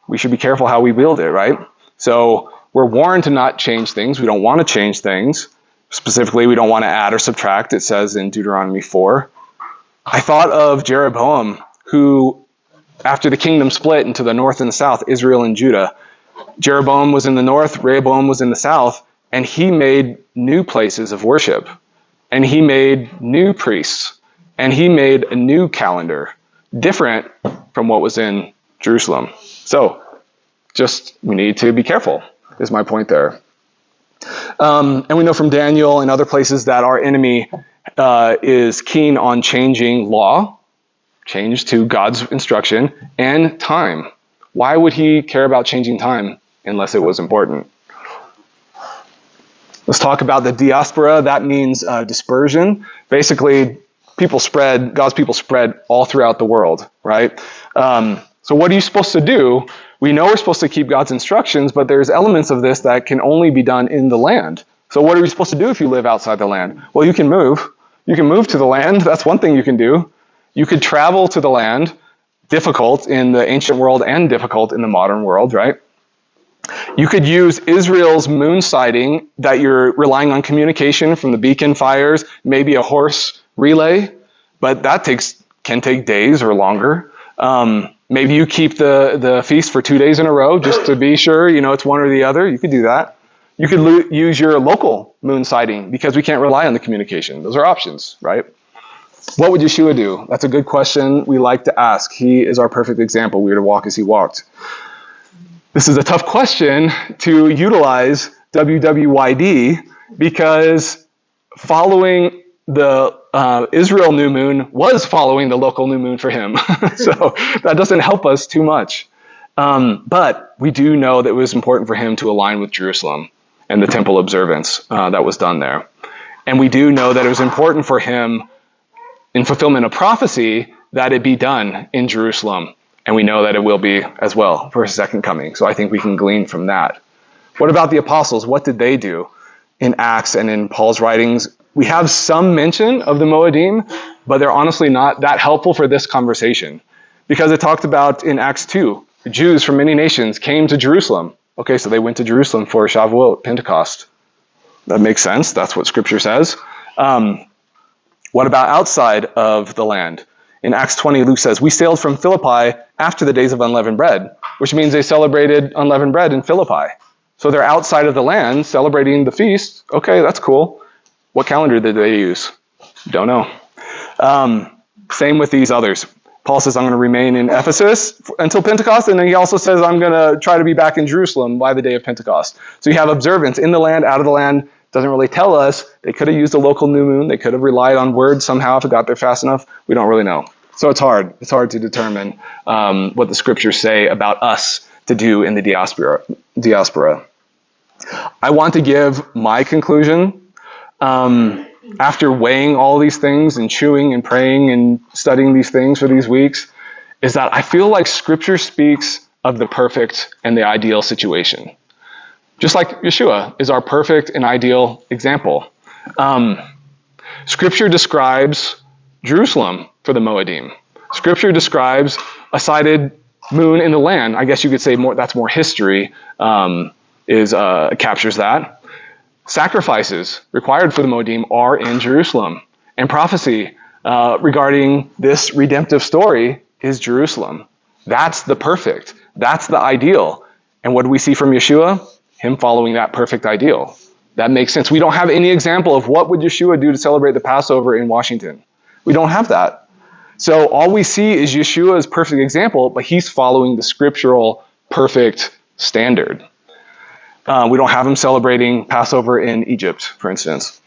We should be careful how we wield it, right? So we're warned to not change things. We don't want to change things. Specifically, we don't want to add or subtract, it says in Deuteronomy 4. I thought of Jeroboam, who, after the kingdom split into the north and the south, Israel and Judah, Jeroboam was in the north, Rehoboam was in the south, and he made new places of worship. And he made new priests. And he made a new calendar, different from what was in Jerusalem. So, we need to be careful, is my point there. And we know from Daniel and other places that our enemy is keen on changing law, change to God's instruction, and time. Why would he care about changing time unless it was important? Let's talk about the diaspora. That means dispersion. Basically, God's people spread all throughout the world, right? So what are you supposed to do? We know we're supposed to keep God's instructions, but there's elements of this that can only be done in the land. So what are we supposed to do if you live outside the land? Well, you can move. You can move to the land. That's one thing you can do. You could travel to the land, difficult in the ancient world and difficult in the modern world, right? You could use Israel's moon sighting, that you're relying on communication from the beacon fires, maybe a horse relay, but that can take days or longer. Maybe you keep the feast for 2 days in a row just to be sure, it's one or the other. You could do that. You could use your local moon sighting because we can't rely on the communication. Those are options, right? What would Yeshua do? That's a good question we like to ask. He is our perfect example. We are to walk as he walked. This is a tough question to utilize WWYD because following the Israel new moon was following the local new moon for him. So that doesn't help us too much. But we do know that it was important for him to align with Jerusalem and the temple observance that was done there. And we do know that it was important for him in fulfillment of prophecy that it be done in Jerusalem. And we know that it will be as well for his second coming. So I think we can glean from that. What about the apostles? What did they do in Acts and in Paul's writings? We have some mention of the Moedim, but they're honestly not that helpful for this conversation. Because it talked about in Acts 2, the Jews from many nations came to Jerusalem. Okay, so they went to Jerusalem for Shavuot, Pentecost. That makes sense. That's what Scripture says. What about outside of the land? In Acts 20, Luke says, we sailed from Philippi after the days of unleavened bread, which means they celebrated unleavened bread in Philippi. So they're outside of the land celebrating the feast. Okay, that's cool. What calendar did they use? Don't know. Same with these others. Paul says, I'm going to remain in Ephesus until Pentecost, and then he also says, I'm going to try to be back in Jerusalem by the day of Pentecost. So you have observance in the land, out of the land. Doesn't really tell us. They could have used a local new moon. They could have relied on word somehow if it got there fast enough. We don't really know. So it's hard. It's hard to determine what the scriptures say about us to do in the diaspora. I want to give my conclusion. After weighing all these things and chewing and praying and studying these things for these weeks, is that I feel like Scripture speaks of the perfect and the ideal situation. Just like Yeshua is our perfect and ideal example. Scripture describes Jerusalem for the Moedim. Scripture describes a sighted moon in the land. I guess you could say that's more history captures that. Sacrifices required for the Moedim are in Jerusalem. And prophecy regarding this redemptive story is Jerusalem. That's the perfect. That's the ideal. And what do we see from Yeshua? Him following that perfect ideal. That makes sense. We don't have any example of what would Yeshua do to celebrate the Passover in Washington. We don't have that. So all we see is Yeshua's perfect example, but he's following the scriptural perfect standard. We don't have him celebrating Passover in Egypt, for instance.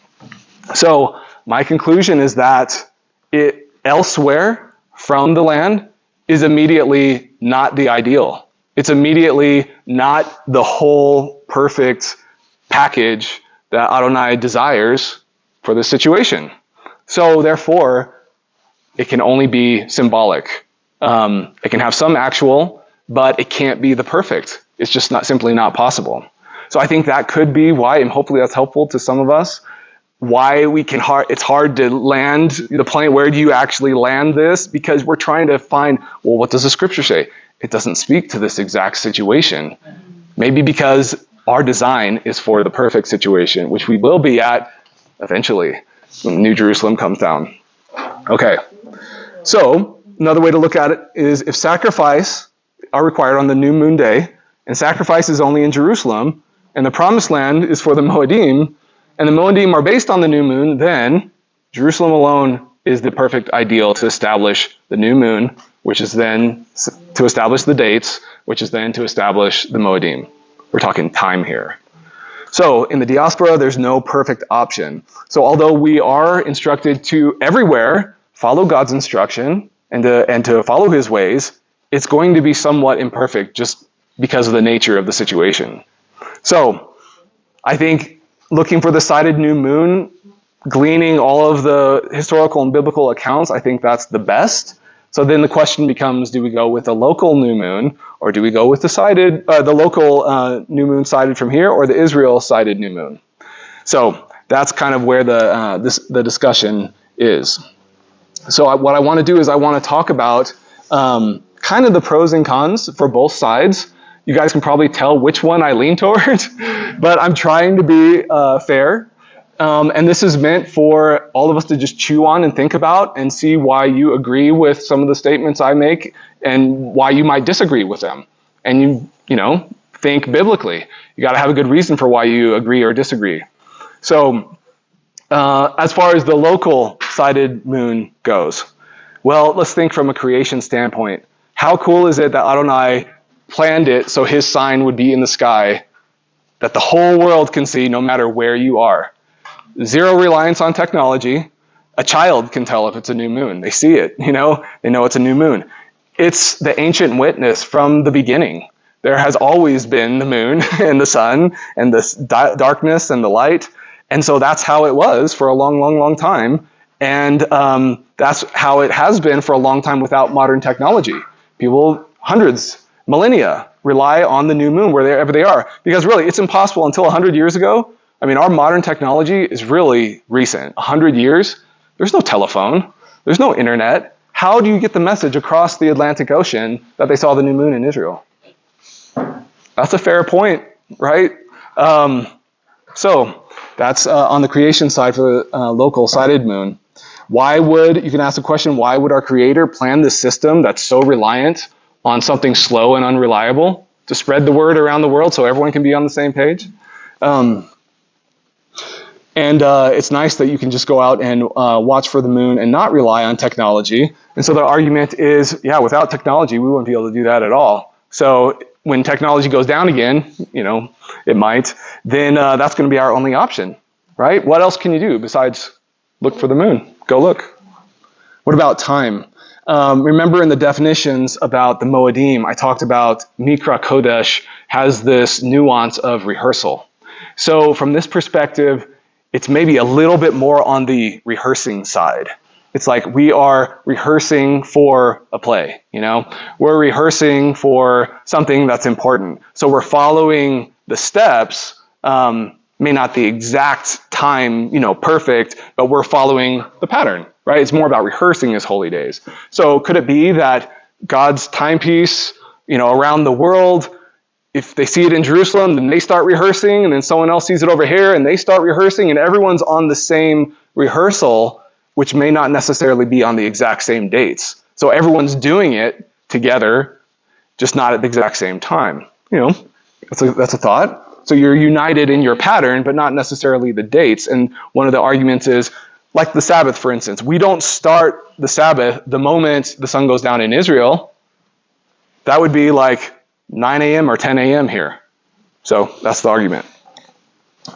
So my conclusion is that it elsewhere from the land is immediately not the ideal. It's immediately not the whole perfect package that Adonai desires for this situation. So therefore, it can only be symbolic. It can have some actual, but it can't be the perfect. It's just simply not possible. So I think that could be why, and hopefully that's helpful to some of us, why it's hard to land the plane. Where do you actually land this? Because we're trying to find, well, what does the scripture say? It doesn't speak to this exact situation. Maybe because our design is for the perfect situation, which we will be at eventually when New Jerusalem comes down. Okay, so another way to look at it is if sacrifice are required on the new moon day, and sacrifice is only in Jerusalem, and the promised land is for the Moedim, and the Moedim are based on the new moon, then Jerusalem alone is the perfect ideal to establish the new moon, which is then to establish the dates, which is then to establish the Moedim. We're talking time here. So in the diaspora, there's no perfect option. So although we are instructed to everywhere follow God's instruction and to follow his ways, it's going to be somewhat imperfect just because of the nature of the situation. So I think looking for the sighted new moon, gleaning all of the historical and biblical accounts, I think that's the best. So then the question becomes, do we go with a local new moon, or do we go with the local new moon sighted from here, or the Israel sighted new moon? So that's kind of where the discussion is. So what I want to do is I want to talk about kind of the pros and cons for both sides. You guys can probably tell which one I lean toward, but I'm trying to be fair. And this is meant for all of us to just chew on and think about and see why you agree with some of the statements I make and why you might disagree with them. And you know, think biblically. You got to have a good reason for why you agree or disagree. So as far as the local sighted moon goes, well, let's think from a creation standpoint. How cool is it that Adonai planned it so his sign would be in the sky that the whole world can see no matter where you are? Zero reliance on technology. A child can tell if it's a new moon. They see it, they know it's a new moon. It's the ancient witness from the beginning. There has always been the moon and the sun and the darkness and the light. And so that's how it was for a long, long, long time. And that's how it has been for a long time without modern technology. People, hundreds, millennia, rely on the new moon wherever they are. Because really, it's impossible until 100 years ago. I mean, our modern technology is really recent. 100 years, there's no telephone, there's no internet. How do you get the message across the Atlantic Ocean that they saw the new moon in Israel? That's a fair point, right? So that's on the creation side for the local sighted moon. You can ask the question, why would our Creator plan this system that's so reliant on something slow and unreliable to spread the word around the world so everyone can be on the same page? And it's nice that you can just go out and watch for the moon and not rely on technology. And so the argument is, yeah, without technology, we wouldn't be able to do that at all. So when technology goes down again, it might, then that's going to be our only option, right? What else can you do besides look for the moon? Go look. What about time? Remember in the definitions about the Moedim, I talked about Mikra Kodesh has this nuance of rehearsal. So from this perspective, it's maybe a little bit more on the rehearsing side. It's like we are rehearsing for a play, We're rehearsing for something that's important. So we're following the steps, may not the exact time, perfect, but we're following the pattern, right? It's more about rehearsing his holy days. So could it be that God's timepiece, around the world, if they see it in Jerusalem, then they start rehearsing, and then someone else sees it over here, and they start rehearsing, and everyone's on the same rehearsal, which may not necessarily be on the exact same dates. So everyone's doing it together, just not at the exact same time. That's a thought. So you're united in your pattern, but not necessarily the dates. And one of the arguments is, like the Sabbath, for instance, we don't start the Sabbath the moment the sun goes down in Israel. That would be like 9 a.m. or 10 a.m. here. So that's the argument.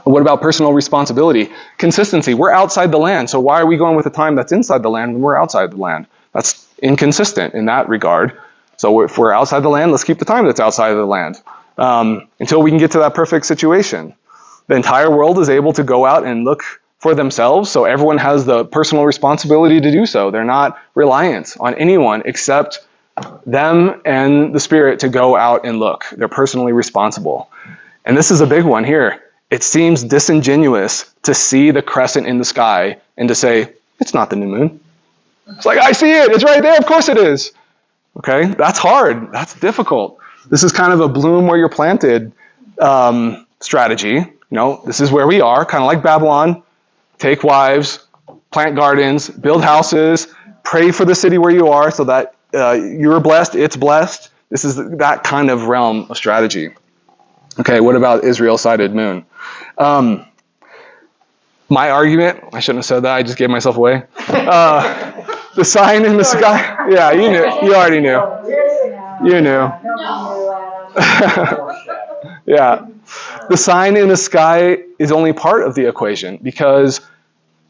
What about personal responsibility? Consistency. We're outside the land, so why are we going with a time that's inside the land when we're outside the land? That's inconsistent in that regard. So if we're outside the land, let's keep the time that's outside of the land until we can get to that perfect situation. The entire world is able to go out and look for themselves, so everyone has the personal responsibility to do so. They're not reliant on anyone except them and the Spirit to go out and look. They're personally responsible. And this is a big one here. It seems disingenuous to see the crescent in the sky and to say, it's not the new moon. It's like, I see it. It's right there. Of course it is. Okay? That's hard. That's difficult. This is kind of a bloom where you're planted strategy. You know, this is where we are, kind of like Babylon. Take wives, plant gardens, build houses, pray for the city where you are so that you're blessed, it's blessed. This is that kind of realm of strategy. Okay, what about Israel-sided moon? My argument, I shouldn't have said that, I just gave myself away. The sign in the sky, yeah, you knew, you already knew. You knew. Yeah. The sign in the sky is only part of the equation because,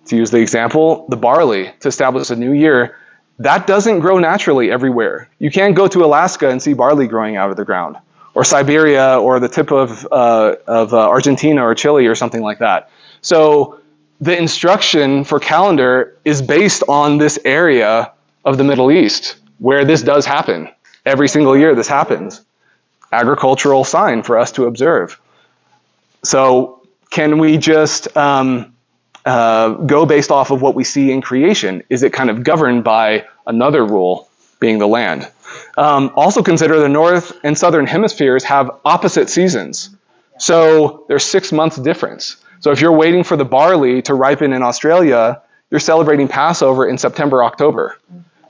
to use the example, the barley, to establish a new year, that doesn't grow naturally everywhere. You can't go to Alaska and see barley growing out of the ground, or Siberia, or the tip of Argentina or Chile or something like that. So the instruction for calendar is based on this area of the Middle East where this does happen. Every single year this happens. Agricultural sign for us to observe. So can we just go based off of what we see in creation? Is it kind of governed by another rule, being the land? Also consider the north and southern hemispheres have opposite seasons. So there's 6 months difference. So if you're waiting for the barley to ripen in Australia, you're celebrating Passover in September, October.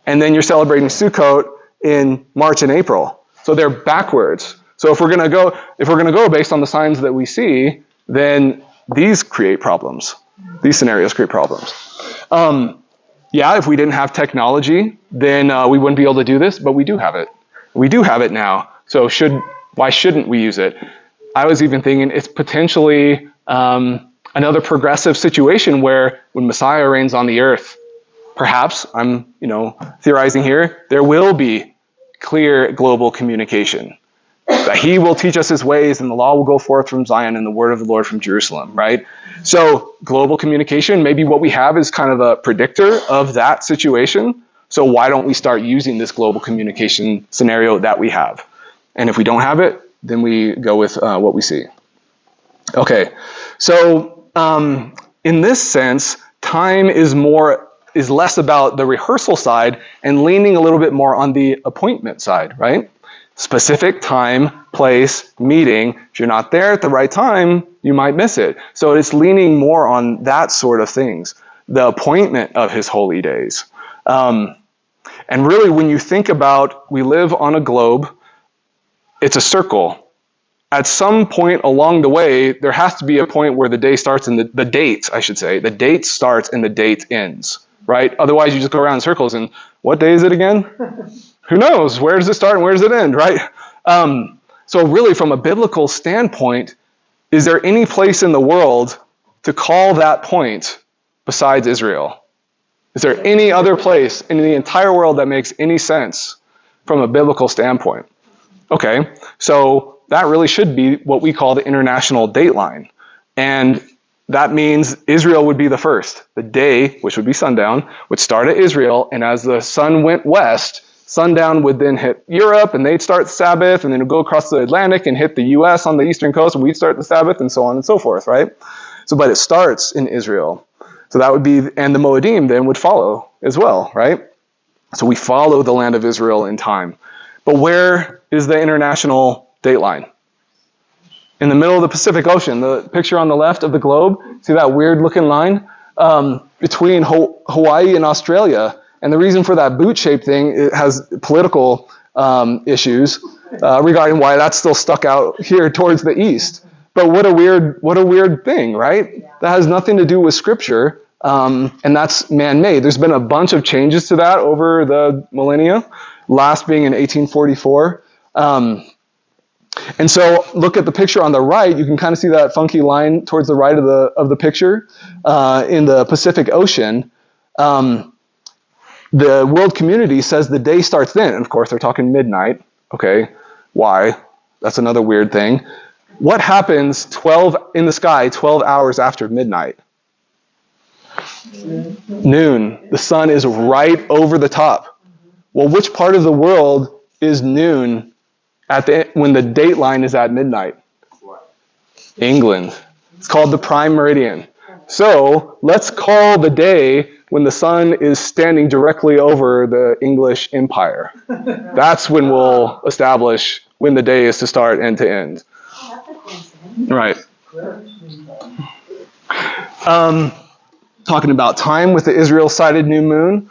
And then you're celebrating Sukkot in March and April. So they're backwards. So if we're going to go based on the signs that we see, then these create problems. These scenarios create problems. Yeah, if we didn't have technology, then we wouldn't be able to do this, but we do have it. We do have it now. So why shouldn't we use it? I was even thinking it's potentially another progressive situation where when Messiah reigns on the earth, perhaps, I'm theorizing here, there will be clear global communication. That he will teach us his ways and the law will go forth from Zion and the word of the Lord from Jerusalem, right? So global communication, maybe what we have is kind of a predictor of that situation. So why don't we start using this global communication scenario that we have? And if we don't have it, then we go with what we see. Okay, so in this sense, time is less about the rehearsal side and leaning a little bit more on the appointment side, right? Specific time, place, meeting. If you're not there at the right time, you might miss it. So it's leaning more on that sort of things, the appointment of his holy days. And really, when you think about, we live on a globe, it's a circle. At some point along the way, there has to be a point where the day starts and the date starts and the date ends, right? Otherwise, you just go around in circles and what day is it again? Who knows? Where does it start and where does it end, right? So really, from a biblical standpoint, is there any place in the world to call that point besides Israel? Is there any other place in the entire world that makes any sense from a biblical standpoint? Okay, so that really should be what we call the international dateline. And that means Israel would be the first. The day, which would be sundown, would start at Israel, and as the sun went west, sundown would then hit Europe, and they'd start the Sabbath, and then it would go across the Atlantic and hit the U.S. on the eastern coast, and we'd start the Sabbath, and so on and so forth, right? So, but it starts in Israel. So that would be, and the Moedim then would follow as well, right? So we follow the land of Israel in time. But where is the international dateline? In the middle of the Pacific Ocean, the picture on the left of the globe, see that weird looking line? Between Hawaii and Australia. And the reason for that boot-shaped thing, it has political issues regarding why that's still stuck out here towards the east. But what a weird thing, right? That has nothing to do with Scripture, and that's man-made. There's been a bunch of changes to that over the millennia, last being in 1844. And so look at the picture on the right. You can kind of see that funky line towards the right of the picture in the Pacific Ocean. The world community says the day starts then. And of course, they're talking midnight. Okay, why? That's another weird thing. What happens in the sky 12 hours after midnight? Noon. The sun is right over the top. Well, which part of the world is noon when the date line is at midnight? England. It's called the prime meridian. So let's call the day when the sun is standing directly over the English Empire. That's when we'll establish when the day is to start and to end. Right. Talking about time with the Israel-sighted new moon,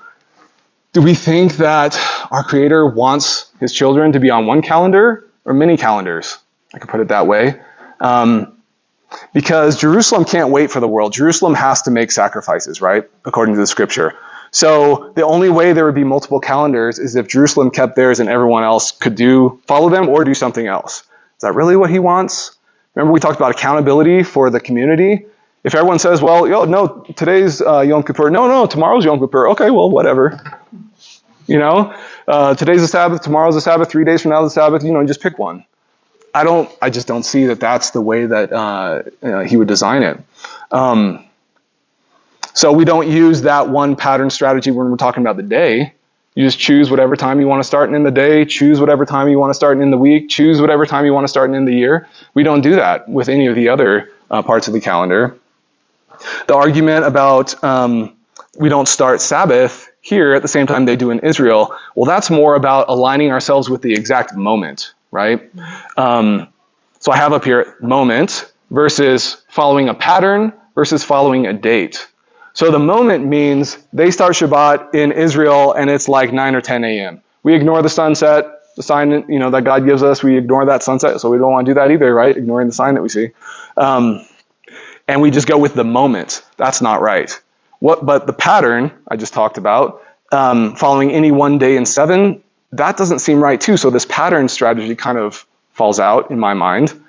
do we think that our Creator wants his children to be on one calendar or many calendars? I could put it that way. Because Jerusalem can't wait for the world. Jerusalem has to make sacrifices, right? According to the Scripture. So the only way there would be multiple calendars is if Jerusalem kept theirs and everyone else could follow them or do something else. Is that really what he wants? Remember we talked about accountability for the community? If everyone says, well, no, today's Yom Kippur. No, tomorrow's Yom Kippur. Okay, well, whatever. Today's the Sabbath, tomorrow's the Sabbath, 3 days from now is the Sabbath. Just pick one. I just don't see that that's the way that he would design it. So we don't use that one pattern strategy when we're talking about the day. You just choose whatever time you want to start in the day, choose whatever time you want to start in the week, choose whatever time you want to start in the year. We don't do that with any of the other parts of the calendar. The argument about we don't start Sabbath here at the same time they do in Israel, well, that's more about aligning ourselves with the exact moment, right? So I have up here moment versus following a pattern versus following a date. So the moment means they start Shabbat in Israel and it's like 9 or 10 a.m. We ignore the sunset, the sign that God gives us. We ignore that sunset, so we don't want to do that either, right? Ignoring the sign that we see. And we just go with the moment. That's not right. But the pattern I just talked about, following any one day in 7, that doesn't seem right too. So this pattern strategy kind of falls out in my mind.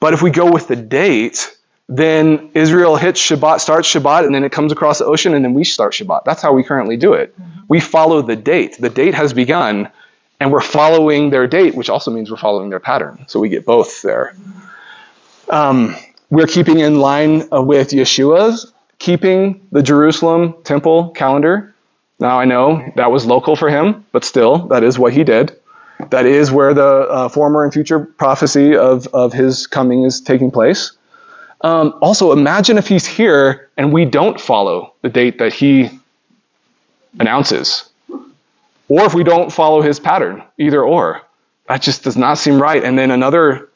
But if we go with the date, then Israel starts Shabbat, and then it comes across the ocean, and then we start Shabbat. That's how we currently do it. We follow the date. The date has begun, and we're following their date, which also means we're following their pattern. So we get both there. We're keeping in line with Yeshua's keeping the Jerusalem temple calendar. Now, I know that was local for him, but still, that is what he did. That is where the former and future prophecy of his coming is taking place. Also, imagine if he's here and we don't follow the date that he announces. Or if we don't follow his pattern, either or. That just does not seem right. And then another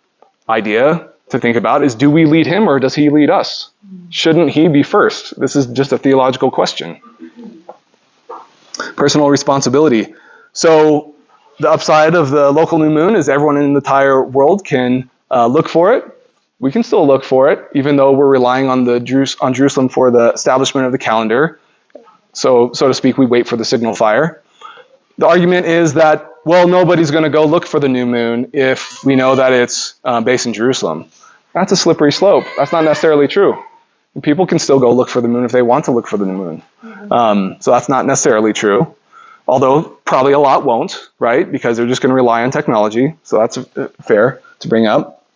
idea to think about is, do we lead him or does he lead us? Shouldn't he be first? This is just a theological question. Personal responsibility. So the upside of the local new moon is everyone in the entire world can look for it. We can still look for it, even though we're relying on Jerusalem for the establishment of the calendar. So to speak, we wait for the signal fire. The argument is that, well, nobody's going to go look for the new moon if we know that it's based in Jerusalem. That's a slippery slope. That's not necessarily true. People can still go look for the moon if they want to look for the new moon. So that's not necessarily true. Although probably a lot won't, right? Because they're just going to rely on technology. So that's fair to bring up.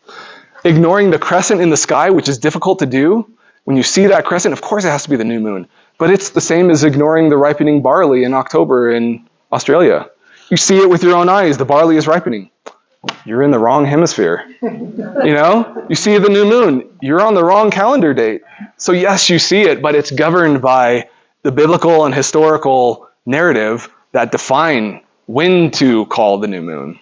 Ignoring the crescent in the sky, which is difficult to do. When you see that crescent, of course it has to be the new moon. But it's the same as ignoring the ripening barley in October in Australia. You see it with your own eyes. The barley is ripening. You're in the wrong hemisphere. You see the new moon. You're on the wrong calendar date. So yes, you see it, but it's governed by the biblical and historical narrative that define when to call the new moon.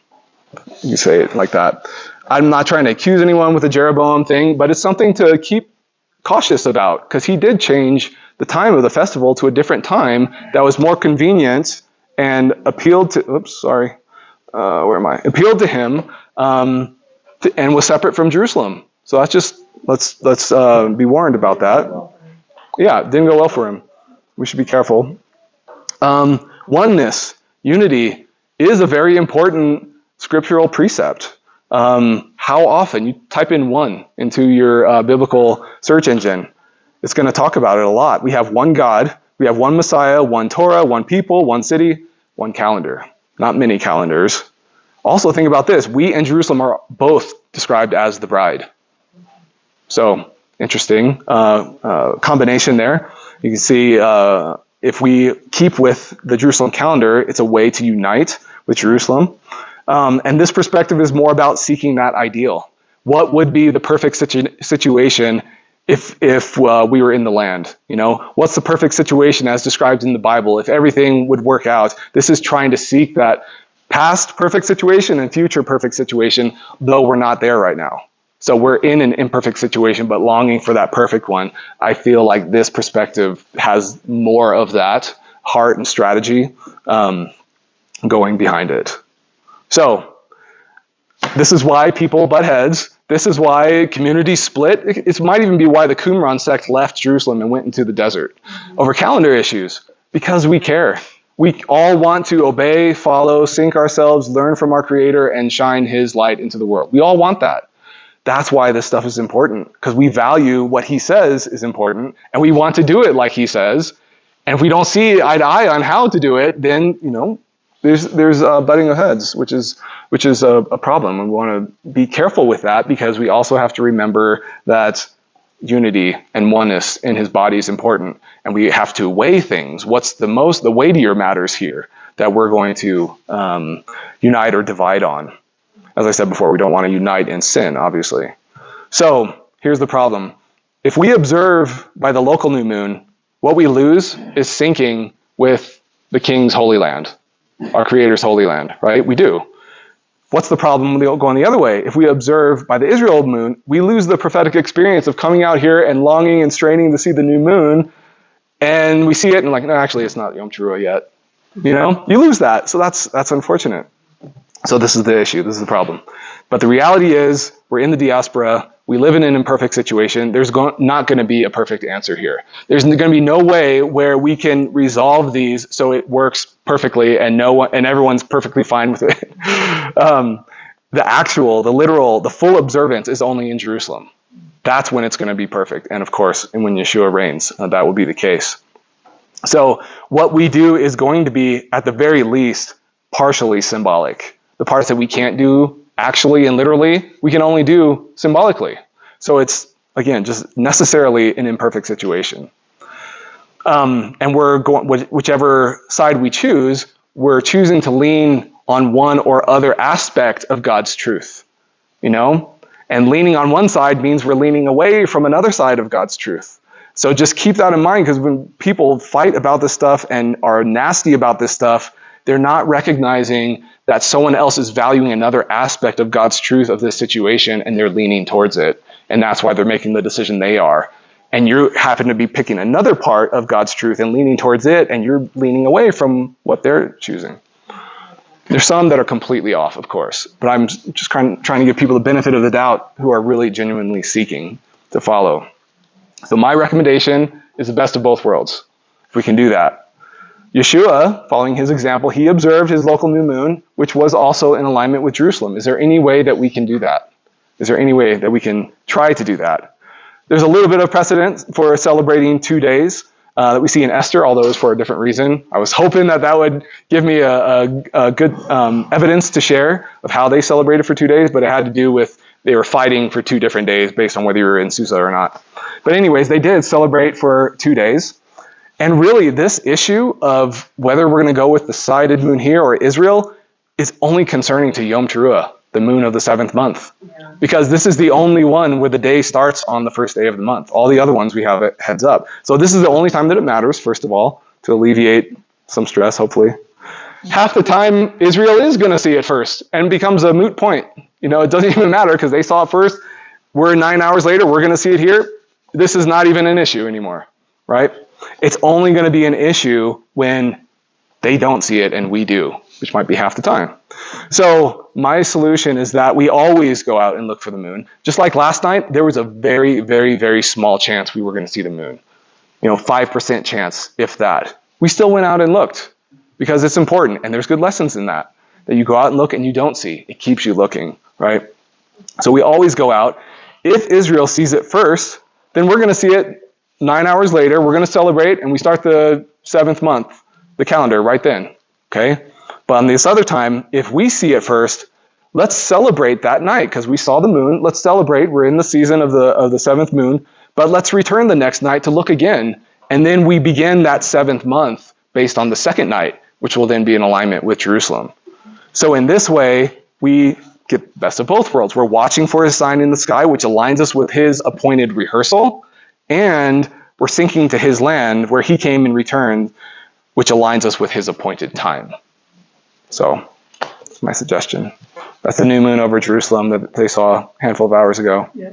You say it like that. I'm not trying to accuse anyone with the Jeroboam thing, but it's something to keep cautious about, because he did change the time of the festival to a different time that was more convenient and appealed to, appealed to him and was separate from Jerusalem. So that's just, let's be warned about that. Yeah, it didn't go well for him. We should be careful. Oneness, unity, is a very important scriptural precept. How often? You type in one into your biblical search engine. It's going to talk about it a lot. We have one God, we have one Messiah, one Torah, one people, one city, one calendar. Not many calendars. Also think about this. We and Jerusalem are both described as the bride. So, interesting combination there. You can see if we keep with the Jerusalem calendar, it's a way to unite with Jerusalem. And this perspective is more about seeking that ideal. What would be the perfect situation if we were in the land? You know, what's the perfect situation as described in the Bible? If everything would work out, this is trying to seek that past perfect situation and future perfect situation, though we're not there right now. So we're in an imperfect situation, but longing for that perfect one. I feel like this perspective has more of that heart and strategy going behind it. So this is why people butt heads. This is why communities split. It might even be why the Qumran sect left Jerusalem and went into the desert over calendar issues, because we care. We all want to obey, follow, sync ourselves, learn from our Creator, and shine His light into the world. We all want that. That's why this stuff is important, because we value what He says is important, and we want to do it like He says. And if we don't see eye to eye on how to do it, then, you know, there's butting of heads, which is a problem. And we want to be careful with that, because we also have to remember that unity and oneness in His body is important, and we have to weigh things. What's the weightier matters here that we're going to unite or divide on? As I said before, we don't want to unite in sin, obviously. So here's the problem. If we observe by the local new moon, what we lose is syncing with the King's Holy Land, our Creator's Holy Land, right? We do. What's the problem with going the other way? If we observe by the Israel moon, we lose the prophetic experience of coming out here and longing and straining to see the new moon, and we see it and like, no, actually it's not Yom Teruah yet. You know, you lose that. So that's unfortunate. So this is the issue. This is the problem. But the reality is we're in the diaspora. We live in an imperfect situation. There's not going to be a perfect answer here. There's going to be no way where we can resolve these so it works perfectly and everyone's perfectly fine with it. The actual, the literal, the full observance is only in Jerusalem. That's when it's going to be perfect. And of course, and when Yeshua reigns, that will be the case. So what we do is going to be, at the very least, partially symbolic. The parts that we can't do actually and literally, we can only do symbolically. So it's, again, just necessarily an imperfect situation. And we're going, whichever side we choose, we're choosing to lean on one or other aspect of God's truth, you know? And leaning on one side means we're leaning away from another side of God's truth. So just keep that in mind, because when people fight about this stuff and are nasty about this stuff, they're not recognizing that someone else is valuing another aspect of God's truth of this situation, and they're leaning towards it. And that's why they're making the decision they are. And you happen to be picking another part of God's truth and leaning towards it, and you're leaning away from what they're choosing. There's some that are completely off, of course, but I'm just trying to give people the benefit of the doubt who are really genuinely seeking to follow. So my recommendation is the best of both worlds, if we can do that. Yeshua, following his example, he observed his local new moon, which was also in alignment with Jerusalem. Is there any way that we can do that? Is there any way that we can try to do that? There's a little bit of precedent for celebrating 2 days that we see in Esther, although it's for a different reason. I was hoping that would give me a good evidence to share of how they celebrated for 2 days, but it had to do with they were fighting for 2 different days based on whether you were in Susa or not. But anyways, they did celebrate for 2 days. And really, this issue of whether we're going to go with the sided moon here or Israel is only concerning to Yom Teruah, the moon of the 7th month. Yeah. Because this is the only one where the day starts on the first day of the month. All the other ones we have it heads up. So this is the only time that it matters, first of all, to alleviate some stress, hopefully. Half the time, Israel is going to see it first and becomes a moot point. You know, it doesn't even matter because they saw it first. We're 9 hours later, we're going to see it here. This is not even an issue anymore, right? It's only going to be an issue when they don't see it and we do. which might be half the time. So my solution is that we always go out and look for the moon. Just like last night, there was a very, very, very small chance we were going to see the moon. 5% chance, if that. We still went out and looked because it's important, and there's good lessons in that you go out and look and you don't see. It keeps you looking, right? So we always go out. If Israel sees it first, then we're going to see it 9 hours later. We're going to celebrate, and we start the 7th month, the calendar, right then, okay? But on this other time, if we see it first, let's celebrate that night because we saw the moon. Let's celebrate. We're in the season of the 7th moon, but let's return the next night to look again. And then we begin that 7th month based on the 2nd night, which will then be in alignment with Jerusalem. So in this way, we get best of both worlds. We're watching for his sign in the sky, which aligns us with his appointed rehearsal, and we're sinking to his land where he came and returned, which aligns us with his appointed time. So that's my suggestion. That's the new moon over Jerusalem that they saw a handful of hours ago. Yeah.